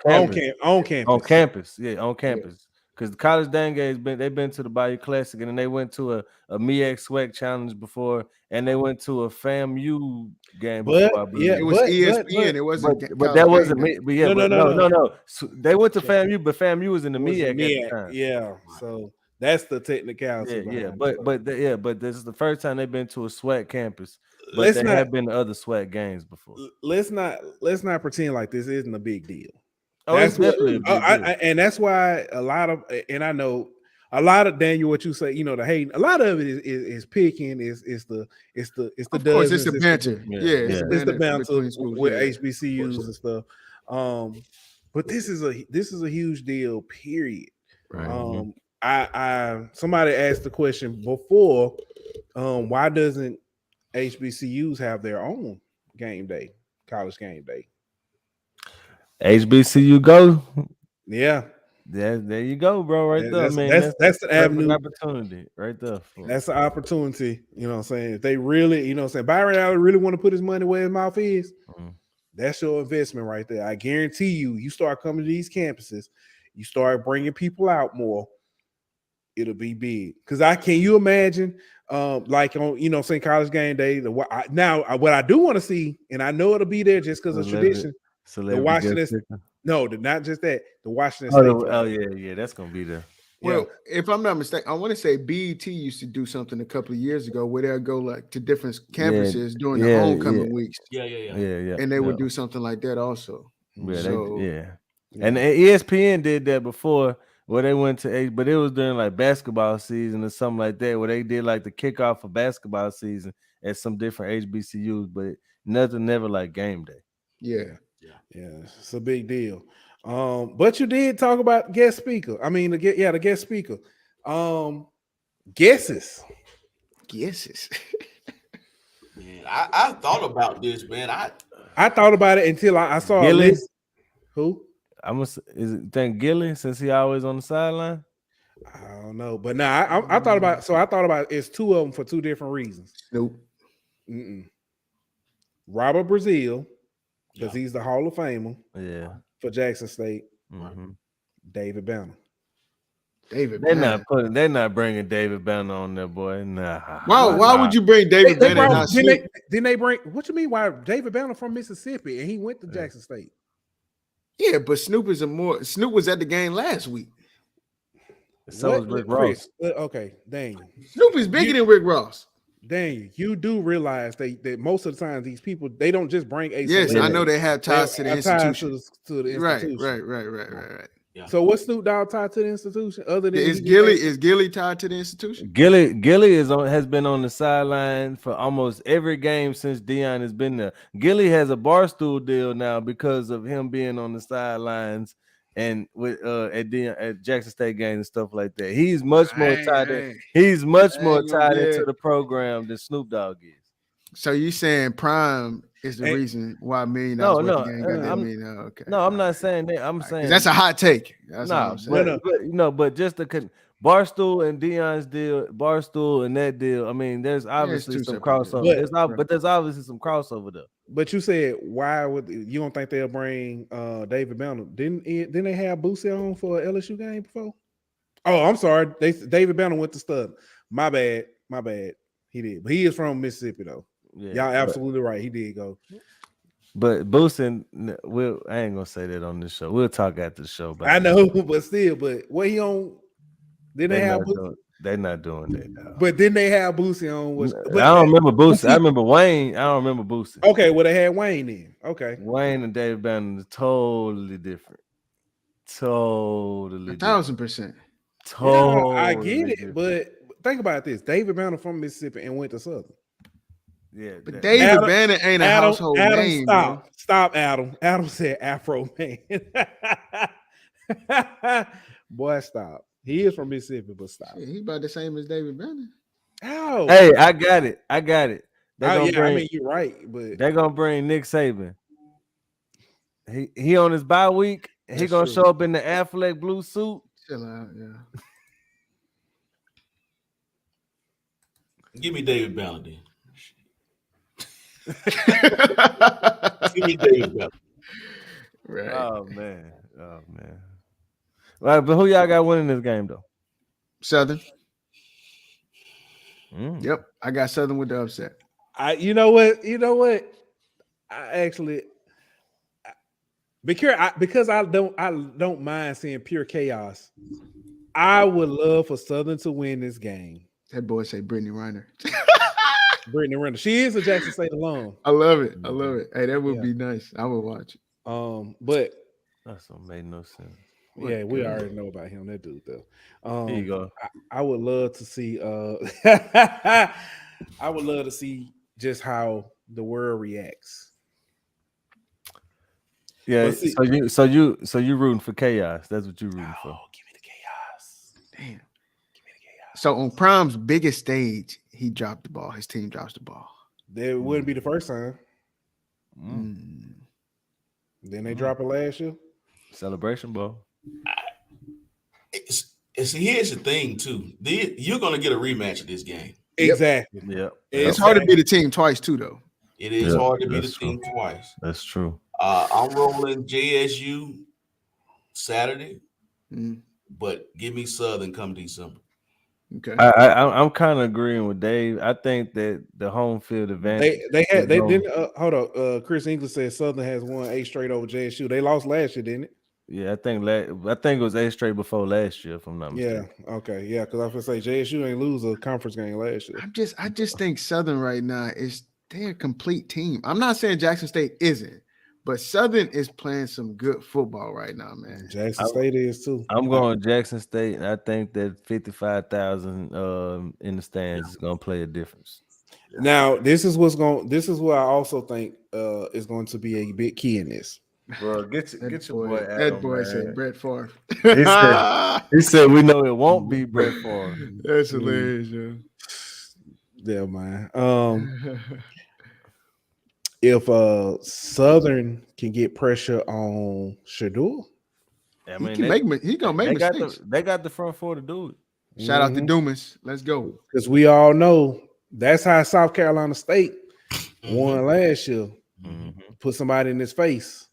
On campus. On campus. Yeah, on campus. Because the College Game Day they've been to the Bayou Classic, and then they went to a MEAC SWAC challenge before, and they went to a FAMU game before. I believe. It was ESPN. It wasn't. But that wasn't me. But yeah, no. So they went to FAMU, but FAMU was in the MEAC at the time. Yeah. So that's the technicality. Yeah. But this is the first time they've been to a SWAC campus. But they have been to other SWAC games before. Let's not pretend like this isn't a big deal. Oh, that's definitely and that's why a lot of, and I know a lot of Daniel, what you say, the hate, a lot of it is picking, is the of course it's the banter. It's the banter with HBCUs and stuff. But this is a huge deal, period. Right. I somebody asked the question before, why doesn't HBCUs have their own game day, college game day? HBCU Go. Yeah. There you go, bro. Right there, man. That's the avenue, opportunity right there. That's the opportunity. You know what I'm saying? If they really, Byron Allen really want to put his money where his mouth is, that's your investment right there. I guarantee you start coming to these campuses, you start bringing people out more, it'll be big. Because can you imagine like on St. College game day. What I do want to see, and I know it'll be there just because of tradition. The Washington, not just that. The Washington State. Yeah, that's gonna be there. Well, if I'm not mistaken, I want to say BET used to do something a couple of years ago where they'll go like to different campuses during the homecoming weeks. Yeah. And they would do something like that also. And ESPN did that before where they went to but it was during like basketball season or something like that where they did like the kickoff for basketball season at some different HBCUs, but nothing never like game day. Yeah, it's a big deal. But you did talk about guest speaker. I mean, the guest speaker. Guesses. Man, I thought about this, man. I thought about it until I saw a list. Who? Is it think Gilly since he always on the sideline? I don't know, but I thought about it's two of them for two different reasons. Nope. Robert Brazile, because he's the Hall of Famer. Yeah. For Jackson State. David Banner. They're not bringing David Banner on there, boy. Nah. Why would you bring David Banner? Didn't they bring? What you mean? Why David Banner from Mississippi and he went to Jackson State? Yeah, but Snoop was at the game last week. So was Rick Ross. Okay, dang. Snoop is bigger than Rick Ross. Dang, you do realize that most of the time these people they don't just bring a. Yes, I know they have ties to the institution. To the institution. Right. Yeah. So what's Snoop Dogg tied to the institution? Other than is Gilly tied to the institution? Gilly has been on the sideline for almost every game since Deion has been there. Gilly has a barstool deal now because of him being on the sidelines and with at Jackson State games and stuff like that. He's much more tied in. He's much more tied into the program than Snoop Dogg is. So you saying Prime is the reason why $1 million worth of game got that million? Okay. No, I'm not saying that. I'm saying that's a hot take. That's what I'm saying. But just the Barstool and Deion's deal, Barstool and that deal. I mean, there's obviously some crossover. But there's obviously some crossover there. But you said why would you don't think they'll bring David Banner? Didn't they have Boosie on for an LSU game before? Oh, I'm sorry. David Banner went to Stud. My bad. He did. But he is from Mississippi though. Yeah, y'all absolutely right. He did go. But Boosie, I ain't gonna say that on this show. We'll talk after the show. I know, but still, what he on? They're not doing that now. But then they have Boosie on. I don't remember Boosie. I remember Wayne. I don't remember Boosie. Okay, well they had Wayne then. Okay, Wayne and David Banner is totally different. 1,000%. Totally. I get it, but think about this: David Banner from Mississippi and went to Southern. Yeah, but David Banner ain't a household name. Stop, Adam. Adam said Afro man. Boy, stop. He is from Mississippi, but stop. Yeah, he about the same as David Banner. Oh, hey, I got it. I mean, you're right, but they're gonna bring Nick Saban. He on his bye week. He gonna show up in the Affleck blue suit. Chill out, yeah. Give me David Banner then. Give me David Banner. Right. Oh man. All right, but who y'all got winning this game though? Southern. Yep, I got Southern with the upset. You know what? I actually because I don't mind seeing pure chaos. I would love for Southern to win this game. That boy say Brittany Reiner. Brittany Reiner. She is a Jackson State alum. I love it. Hey, that would be nice. I would watch it. But that's what made no sense. We already know about him. That dude though. Here you go. I would love to see I would love to see just how the world reacts. Yeah, so you rooting for chaos. That's what you rooting for. Give me the chaos. Damn. Give me the chaos. So on Prime's biggest stage, he dropped the ball. His team drops the ball. That wouldn't be the first time. Then they drop it last year. Celebration Bowl. Here's the thing too. You're gonna get a rematch of this game. Exactly. Yeah. It's hard to be the team twice too, though. It is hard to be the team twice. That's true. I'm rolling JSU Saturday, but give me Southern come December. Okay. I'm kind of agreeing with Dave. I think that the home field advantage. They didn't hold up. Chris English said Southern has won 8 straight over JSU. They lost last year, didn't it? Yeah, I think it was 8 straight before last year, if I'm not mistaken. Yeah. Okay. Yeah, because I was gonna say JSU ain't lose a conference game last year. I just think Southern right now they're a complete team. I'm not saying Jackson State isn't, but Southern is playing some good football right now, man. Jackson State is too. I'm going Jackson State, and I think that 55,000 in the stands is going to play a difference. Now, this is what I also think is going to be a big key in this. Bro, get your boy Adam, that boy man. said Brett Favre. he said we know it won't be Brett Favre. That's hilarious, yo. Yeah, man. If Southern can get pressure on Shadul, I mean, he gonna make mistakes. They got the front four to do it. Shout out to Dumas. Let's go. Because we all know that's how South Carolina State won last year. Put somebody in his face.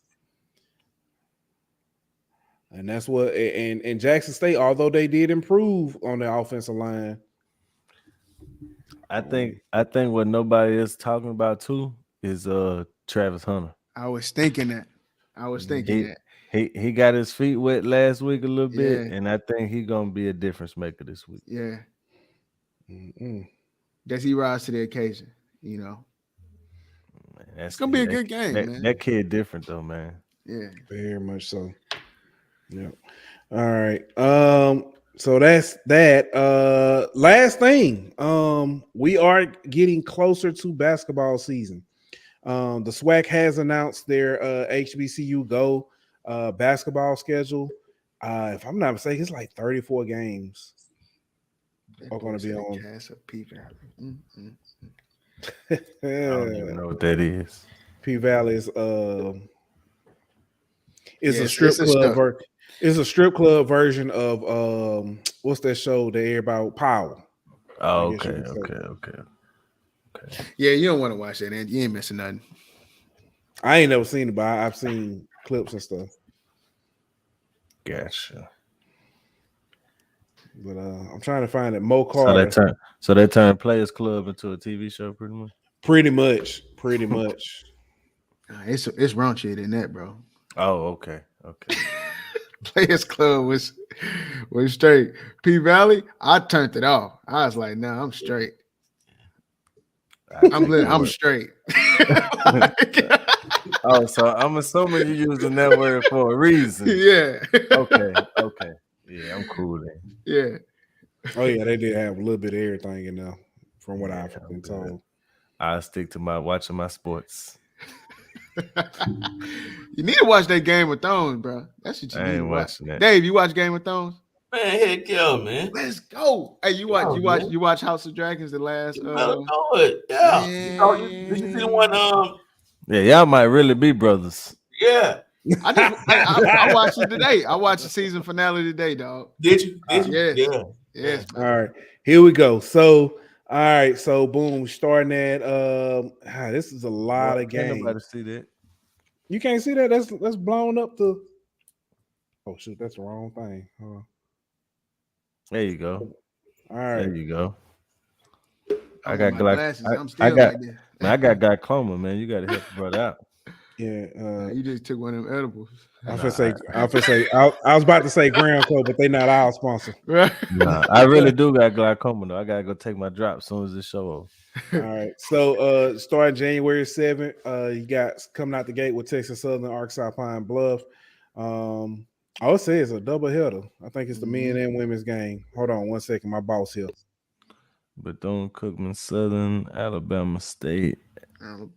And that's what and Jackson State, although they did improve on their offensive line. I think what nobody is talking about too is Travis Hunter. I was thinking that. He got his feet wet last week a little bit, and I think he's gonna be a difference maker this week. Yeah. Does he rise to the occasion? You know, Man, it's gonna be a good game, man. That kid different though, man. Yeah, very much so. Yeah. All right. So that's that. Last thing. We are getting closer to basketball season. The SWAC has announced their HBCU Go basketball schedule. If I'm not mistaken, it's like 34 games are going to be on. I don't even know what that is. P Valley is a strip club. It's a strip club version of what's that show that everybody Power. Oh, okay. Yeah, you don't want to watch that, and you ain't missing nothing. I ain't never seen it, but I've seen clips and stuff. Gotcha. But I'm trying to find it. Mo Carter. So they turn Players Club into a TV show, pretty much. Pretty much. It's raunchier than that, bro. Oh, okay. Players Club was straight. P Valley, I turned it off. I was like, nah, I'm straight. I'm straight. Oh, so I'm assuming you're using that word for a reason. Yeah. Okay. Yeah, I'm cool then. Yeah. Oh yeah, they did have a little bit of everything in there, from what I've been told. I'll stick to watching my sports. You need to watch that Game of Thrones, bro. That's what you need to watch. That. Dave, you watch Game of Thrones? Man, heck yeah, man. Let's go. Hey, you watch House of Dragons, the last you better know it. Yeah. Did you see the one yeah, y'all might really be brothers. Yeah. I watched it today. I watched the season finale today, dog. Did you? Yes. Yeah. Yes. All right. Here we go. So all right, so boom, starting at this is a lot of games. Nobody see that. You can't see that. That's blown up the. Oh shoot, that's the wrong thing. There you go. All right, there you go. I got glasses. I got glaucoma, man. You got to help the brother out. Yeah, you just took one of them edibles. I was about to say Graham Co, but they not our sponsor. Nah, I really do got glaucoma though. I gotta go take my drop as soon as this show over. All right. So starting January 7th, you got coming out the gate with Texas Southern, Arkansas Pine Bluff. I would say it's a double header. I think it's the men and women's game. Hold on one second, my boss here. Bethune-Cookman Southern, Alabama State.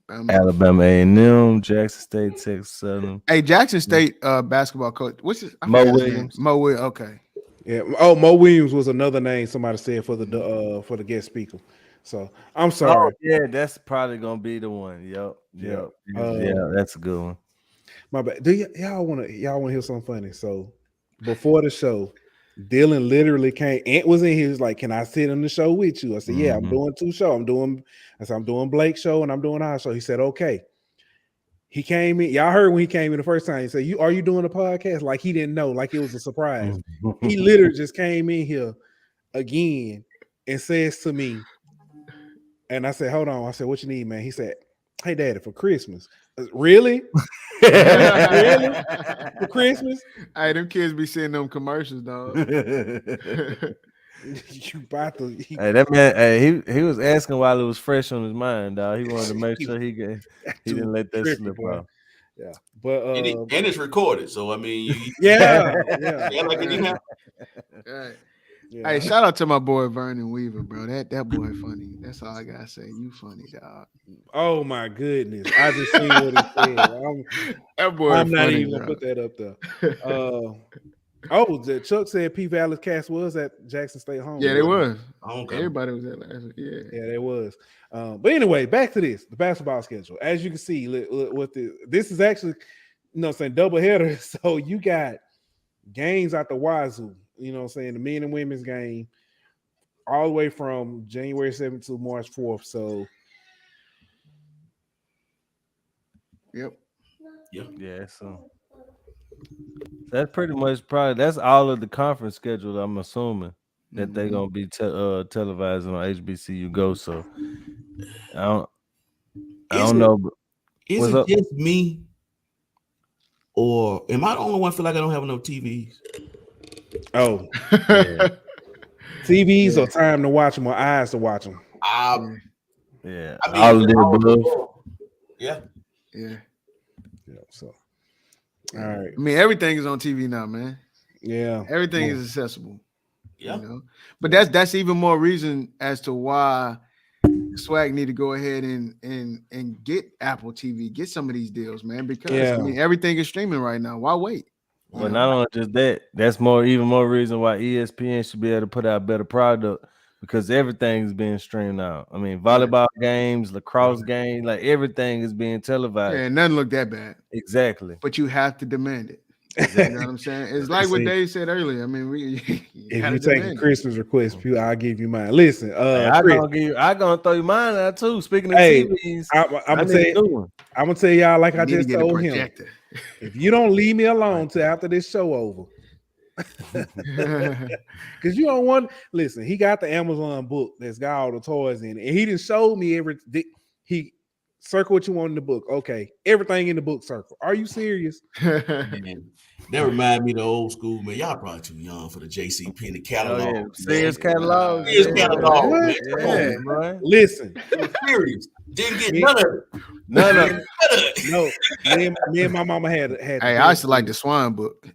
Alabama A&M, Jackson State, Texas Southern. Hey, Jackson State basketball coach. What's his? Mo Williams. Mo Williams. Okay. Yeah. Oh, Mo Williams was another name somebody said for the guest speaker. So I'm sorry. Oh, yeah, that's probably gonna be the one. Yep. Yeah, that's a good one. My bad. Do y'all want to hear something funny? So before the show, Dylan literally came. Ant was in here. He was like, "Can I sit on the show with you?" I said, "Yeah, I'm doing 2 shows. I'm doing Blake's show and I'm doing our show." He said, "Okay." He came in. Y'all heard when he came in the first time. He said, "Are you doing a podcast?" Like he didn't know. Like it was a surprise. He literally just came in here again and says to me, and I said, hold on. I said, what you need, man? He said, hey, Daddy, for Christmas. Really? Really? For Christmas? Hey, them kids be seeing them commercials, dog. You about to. Hey, that man, hey, he was asking while it was fresh on his mind, dog. He wanted to make sure he didn't let that slip out. Yeah, but and it's recorded, so I mean, yeah. Like it didn't happen. Right. Yeah. Hey, shout out to my boy Vernon Weaver, bro. That boy funny. That's all I gotta say. You funny, dog. Oh my goodness! I just seen what he said. That boy. I'm not funny, even gonna dog. put that up there. Chuck said P. Vallis cast was at Jackson State Home. Yeah, they was. Okay. Everybody was at last. Yeah, they was. But anyway, back to this, the basketball schedule. As you can see, this is actually, double header. So you got games out the wazoo. You know what I'm saying? The men and women's game all the way from January 7th to March 4th. So yep. Yeah, so that's pretty much that's all of the conference schedule. I'm assuming that they're gonna be televised on HBCU Go. So I don't know. Is it just me, or am I the only one feel like I don't have enough TVs? Oh, yeah. TVs or time to watch them or eyes to watch them? Yeah, I mean, all of the above. Yeah. So, all right. I mean, everything is on TV now, man. Yeah, everything is accessible. Yeah, but that's even more reason as to why Swag need to go ahead and get Apple TV, get some of these deals, man. Because I mean, everything is streaming right now. Why wait? But not only just that, that's even more reason why ESPN should be able to put out better product, because everything's being streamed out. I mean, volleyball games, lacrosse games, like everything is being televised. Yeah, nothing look that bad. Exactly. But you have to demand it. You know what I'm saying? It's like what Dave said earlier. I mean, if you take a Christmas request, I'll give you mine. Listen, I'm gonna throw you mine out too. Speaking of TVs, I'm gonna tell y'all like I just told him. If you don't leave me alone till after this show over, because you don't want. Listen, he got the Amazon book that's got all the toys in it, and he didn't show me he circle what you want in the book. Okay, everything in the book circle. Are you serious? That remind me of the old school, man. Y'all probably too young for the JCPenney catalog. Sears catalog. Sears catalog. Man. Listen, serious. Didn't get none of it. None of it. No, me and my mama had. Hey, I used to like the Swan book.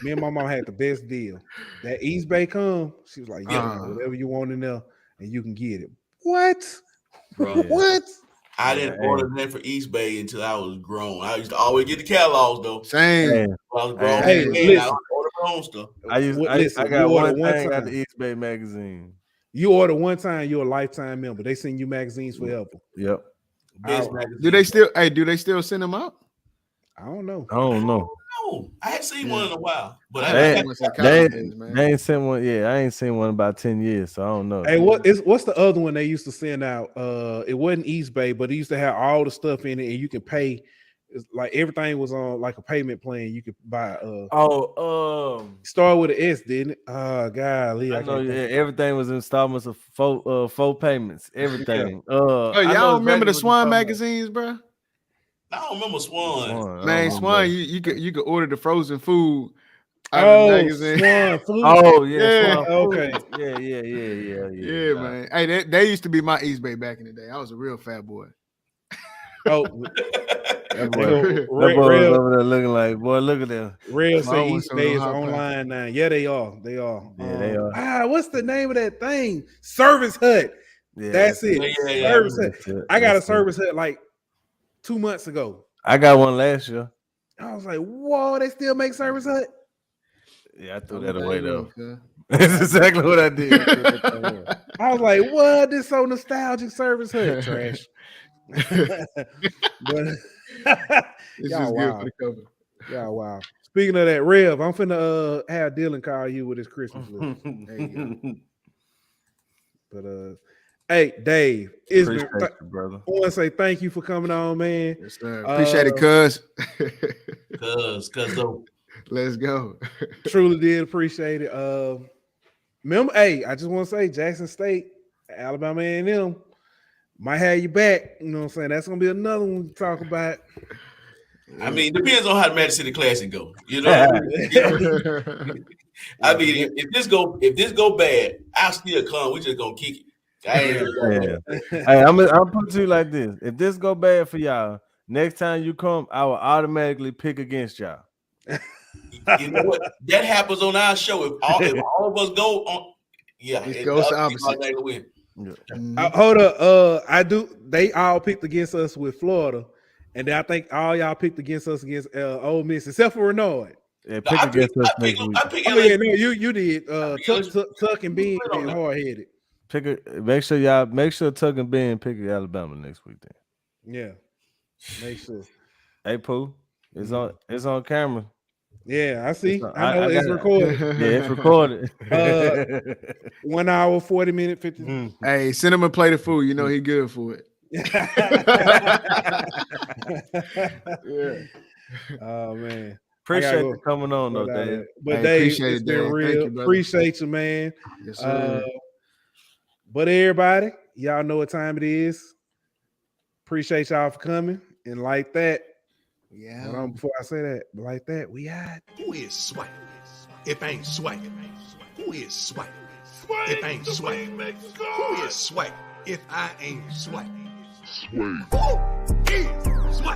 Me and my mom had the best deal. That East Bay come, she was like, "Yeah, whatever you want in there, and you can get it." What? Bro, what? I didn't order that for East Bay until I was grown. I used to always get the catalogs though. Same. When I was grown. Listen, I ordered my own stuff. I got one thing out the East Bay magazine. You order one time, you're a lifetime member. They send you magazines forever. Yep. Do they still send them out? I don't know. No, I hadn't seen one in a while, but they ain't sent one. Yeah, I ain't seen one in about 10 years, so I don't know. Hey, what's the other one they used to send out? It wasn't East Bay, but it used to have all the stuff in it, and you can pay. It's like everything was on like a payment plan. You could buy. Started with an S, didn't it? Golly, I know. Yeah, everything was installments of four payments. Everything. Y'all remember the Swan magazines, bro? I don't remember Swan. Man, Swan, you could order the frozen food. Swan food. Oh yeah. Swan, okay. Yeah, man. Hey, they used to be my East Bay back in the day. I was a real fat boy. That boy was over there looking like, boy, look at them. Real say East Bay is online now. Yeah, they are. They are. Yeah, they are. What's the name of that thing? Service Hut. Yeah, that's it. Service Hut. I got a Service Hut like 2 months ago. I got one last year. I was like, whoa, they still make Service Hut? Yeah, I threw that away though. That's exactly what I did. I was like, what? This so nostalgic, Service Hut trash. But it's just good for the cover. Yeah, wow. Speaking of that, Rev, I'm finna have Dylan call you with his Christmas list. There you go. But hey, Dave, brother. I want to say thank you for coming on, man. Yes, sir. Appreciate it, cuz. Cuz though. Let's go. Truly did appreciate it. Remember, hey, I just want to say Jackson State, Alabama A&M might have you back. You know what I'm saying? That's gonna be another one to talk about. I mean, depends on how the Magic City Classic go. You know, I mean, if this go bad, I'll still come. We just gonna kick it. Hey, I'm put it to you like this: if this go bad for y'all, next time you come, I will automatically pick against y'all. You know what? That happens on our show. If all of us go on, it goes the opposite. Win. Yeah. Hold up, I do. They all picked against us with Florida, and then I think all y'all picked against us against Ole Miss, except for Renard. Yeah, pick against us next week. You did. Tuck and Ben being hard headed. Make sure Tuck and Ben pick Alabama next week. Then. Yeah, make sure. Hey Pooh, it's on camera. Yeah, I see. I know it's recorded. Yeah, it's recorded. 1 hour, 40 minutes, 50. Hey, send him a plate of food. You know he good for it. Yeah. Oh man. Appreciate you coming on though, Dave. But Dave, it's been real. Appreciate you, man. Yes, sir. But everybody, y'all know what time it is. Appreciate y'all for coming. And like that. Yeah. Hold on before I say that, but like that, we out. Who is swag? If ain't swag, who is swag? If ain't swag, who is swag? If I ain't swag, swag. Who is swag?